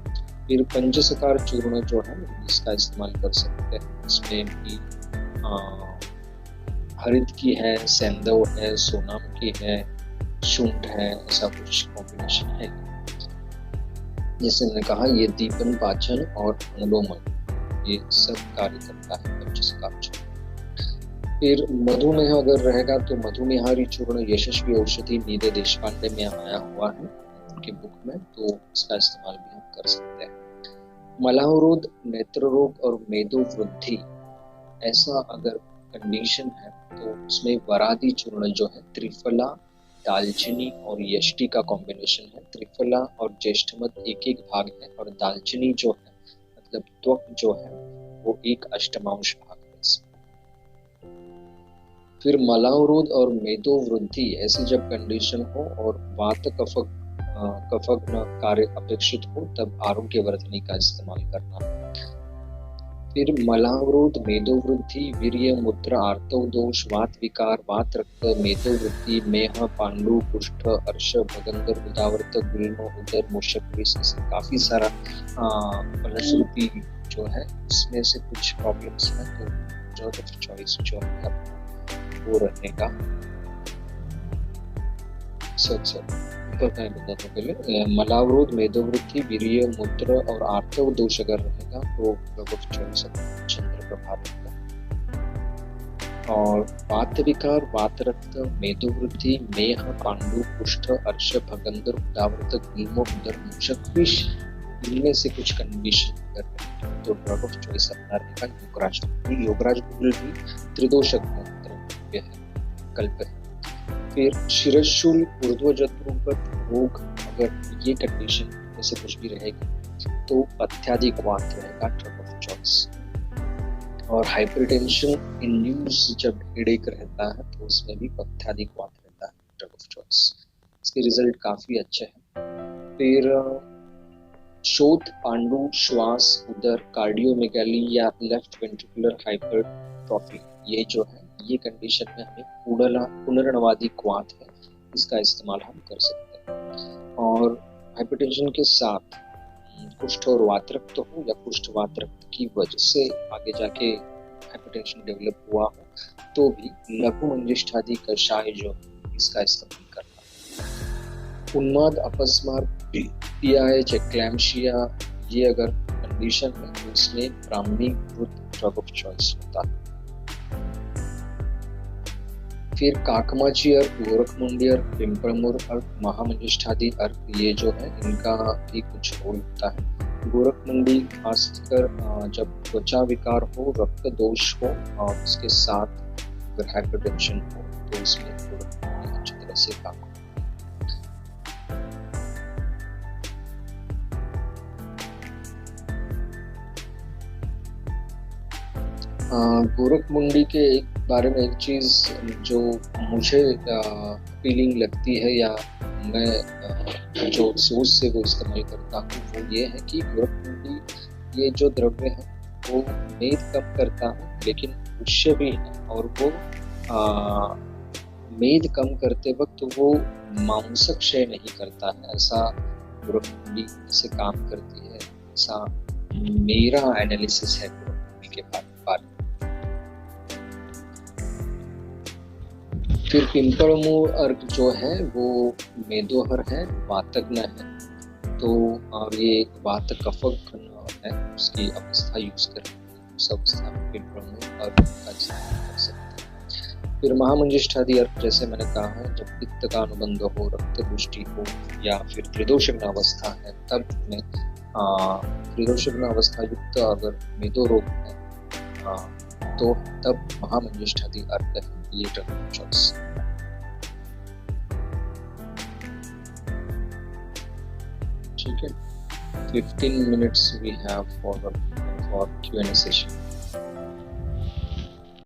फिर पंचसकार चूर्ण जो है इसका इस्तेमाल कर सकते हैं, इसमें भी हरित की है, सेंधव है, सोनाम की है, शुंठ है, ऐसा कुछ कॉम्बिनेशन है। जैसे मैंने कहा ये दीपन, पाचन और अनुलोमन ये सब कार्य करता है पंचसकार चूर्ण। फिर मधुमेह अगर रहेगा तो मधुमेहारी चूर्ण यशस्वी औषधि नीदे देशपांडे में आया हुआ है उनकी बुक में, तो इसका इस्तेमाल भी हम कर सकते हैं। मलावरोध, नेत्र रोग और मेदो वृद्धि, ऐसा अगर कंडीशन है तो उसमें वरादि चूर्ण जो है त्रिफला, दालचीनी और यष्टि का कॉम्बिनेशन है। त्रिफला और ज्येष्ठमद एक भाग है और दालचीनी जो है मतलब त्वक जो है वो 1/8 भाग है। फिर मलावरोध और मेदो वृद्धि, ऐसी जब कंडीशन हो और वात कफग्न कार्य अपेक्षित हो, तब आरोग्यवर्धनी का इस्तेमाल करना। फिर मलावरोध, मेदो वृद्धि, वीर्य, मूत्र, आर्तव दोष, वात विकार, वात रक्त, मेदो वृद्धि, मेह, पांडु, कुष्ठ, अर्श, भगंदर, उदावर्त, गुल्म, उदर, मूषक, विष, काफी सारा फलस्वरूपी जो है इसमें से कुछ प्रॉब्लम्स हैं, तो ड्रग ऑफ चॉइस जो है वो रहेगा। पहले मलावरोध, मेदोवृद्धि, वीर्य, मूत्र और आर्तव दोष अगर रहेगा तो ड्रग ऑफ चॉइस चंद्र प्रभाव रहेगा। और वात विकार, वात रक्त, मेदोवृद्धि, मेह, पांडु, कुष्ठ, अर्श, भगंदर, उदावर्त, गुल्म, उदर, मूषक, विष, इनमें से कुछ कंडीशन अगर रहेगी तो ड्रग ऑफ चॉइस अपना रहेगा योगराज। योगराज भी त्रिदोषक है, कल्प है। फिर शिरशूल ऊर्ध्वजत्रुवत रोग, अगर ये कंडीशन में से कुछ भी रहेगी तो पथ्यादिक वात रहेगा ड्रग ऑफ चॉइस। और हाइपरटेंशन इंड्यूस जब हेडेक रहता है तो उसमें भी पथ्यादिक वात रहता है ड्रग ऑफ चॉइस। इसके रिजल्ट काफी अच्छे हैं। फिर शोथ, पांडु, श्वास, उदर, कार्डियोमेगाली या लेफ्ट वेंट्रिकुलर हाइपरट्रॉफी, ये जो है ये कंडीशन में हमें पुनर्नवादिक वात है, इसका इस्तेमाल हम कर सकते हैं। और हाइपरटेंशन के साथ कुष्ठ और वातरक्त हो या कुष्ठ वातरक्त की वजह से आगे जाके हाइपरटेंशन डेवलप हुआ हो तो भी लघु मंजिष्ठादि कषाय जो इसका इस्तेमाल करना। उन्माद, अपस्मार, पीआईएच, एक्लैम्शिया, ये अगर कंडीशन है तो इसमें ब्राह्मीकृत ड्रग ऑफ चॉइस होता है। फिर काकमाची अर्क, गोरखमुंडी अर्क, पिंपलमुर अर्क, महामंजिष्ठादि अर्क, ये जो है इनका भी कुछ रोल होता है। गोरखमुंडी खासकर जब त्वचा विकार हो, रक्त दोष हो और उसके साथ अगर हाइपरटेंशन हो तो इसमें गोरखमुंडी अच्छी तरह से काम करता है। गोरखमुंडी के बारे में एक चीज जो मुझे फीलिंग लगती है या मैं जो सोच से वो इस्तेमाल करता हूँ वो ये है कि गोरखमुंडी ये जो द्रव्य है वो मेद कम करता है लेकिन पुष्य भी है, और वो मेद कम करते वक्त वो मांसक क्षय नहीं करता है। ऐसा गोरखमुंडी से काम करती है, ऐसा मेरा एनालिसिस है गोरखमुंडी के बारे में। फिर पिंपलमुर अर्क जो है वो मेदोहर है, वातज्ञ है, तो ये वात कफक है, उसकी अवस्था यूज करके उस अवस्था में पिंपलमुर अर्क का इस्तेमाल कर सकते हैं। फिर महामंजिष्ठादि अर्क जैसे मैंने कहा है, जब पित्त का अनुबंध हो, रक्त पुष्टि हो या फिर त्रिदोषग्न अवस्था है तब में त्रिदोषग्न अवस्था युक्त अगर मेदो रोग है तो तब महामंजिष्ठादि अर्क है ये ड्रग ऑफ चॉइस। ठीक है, 15 minutes we have for Q&A session.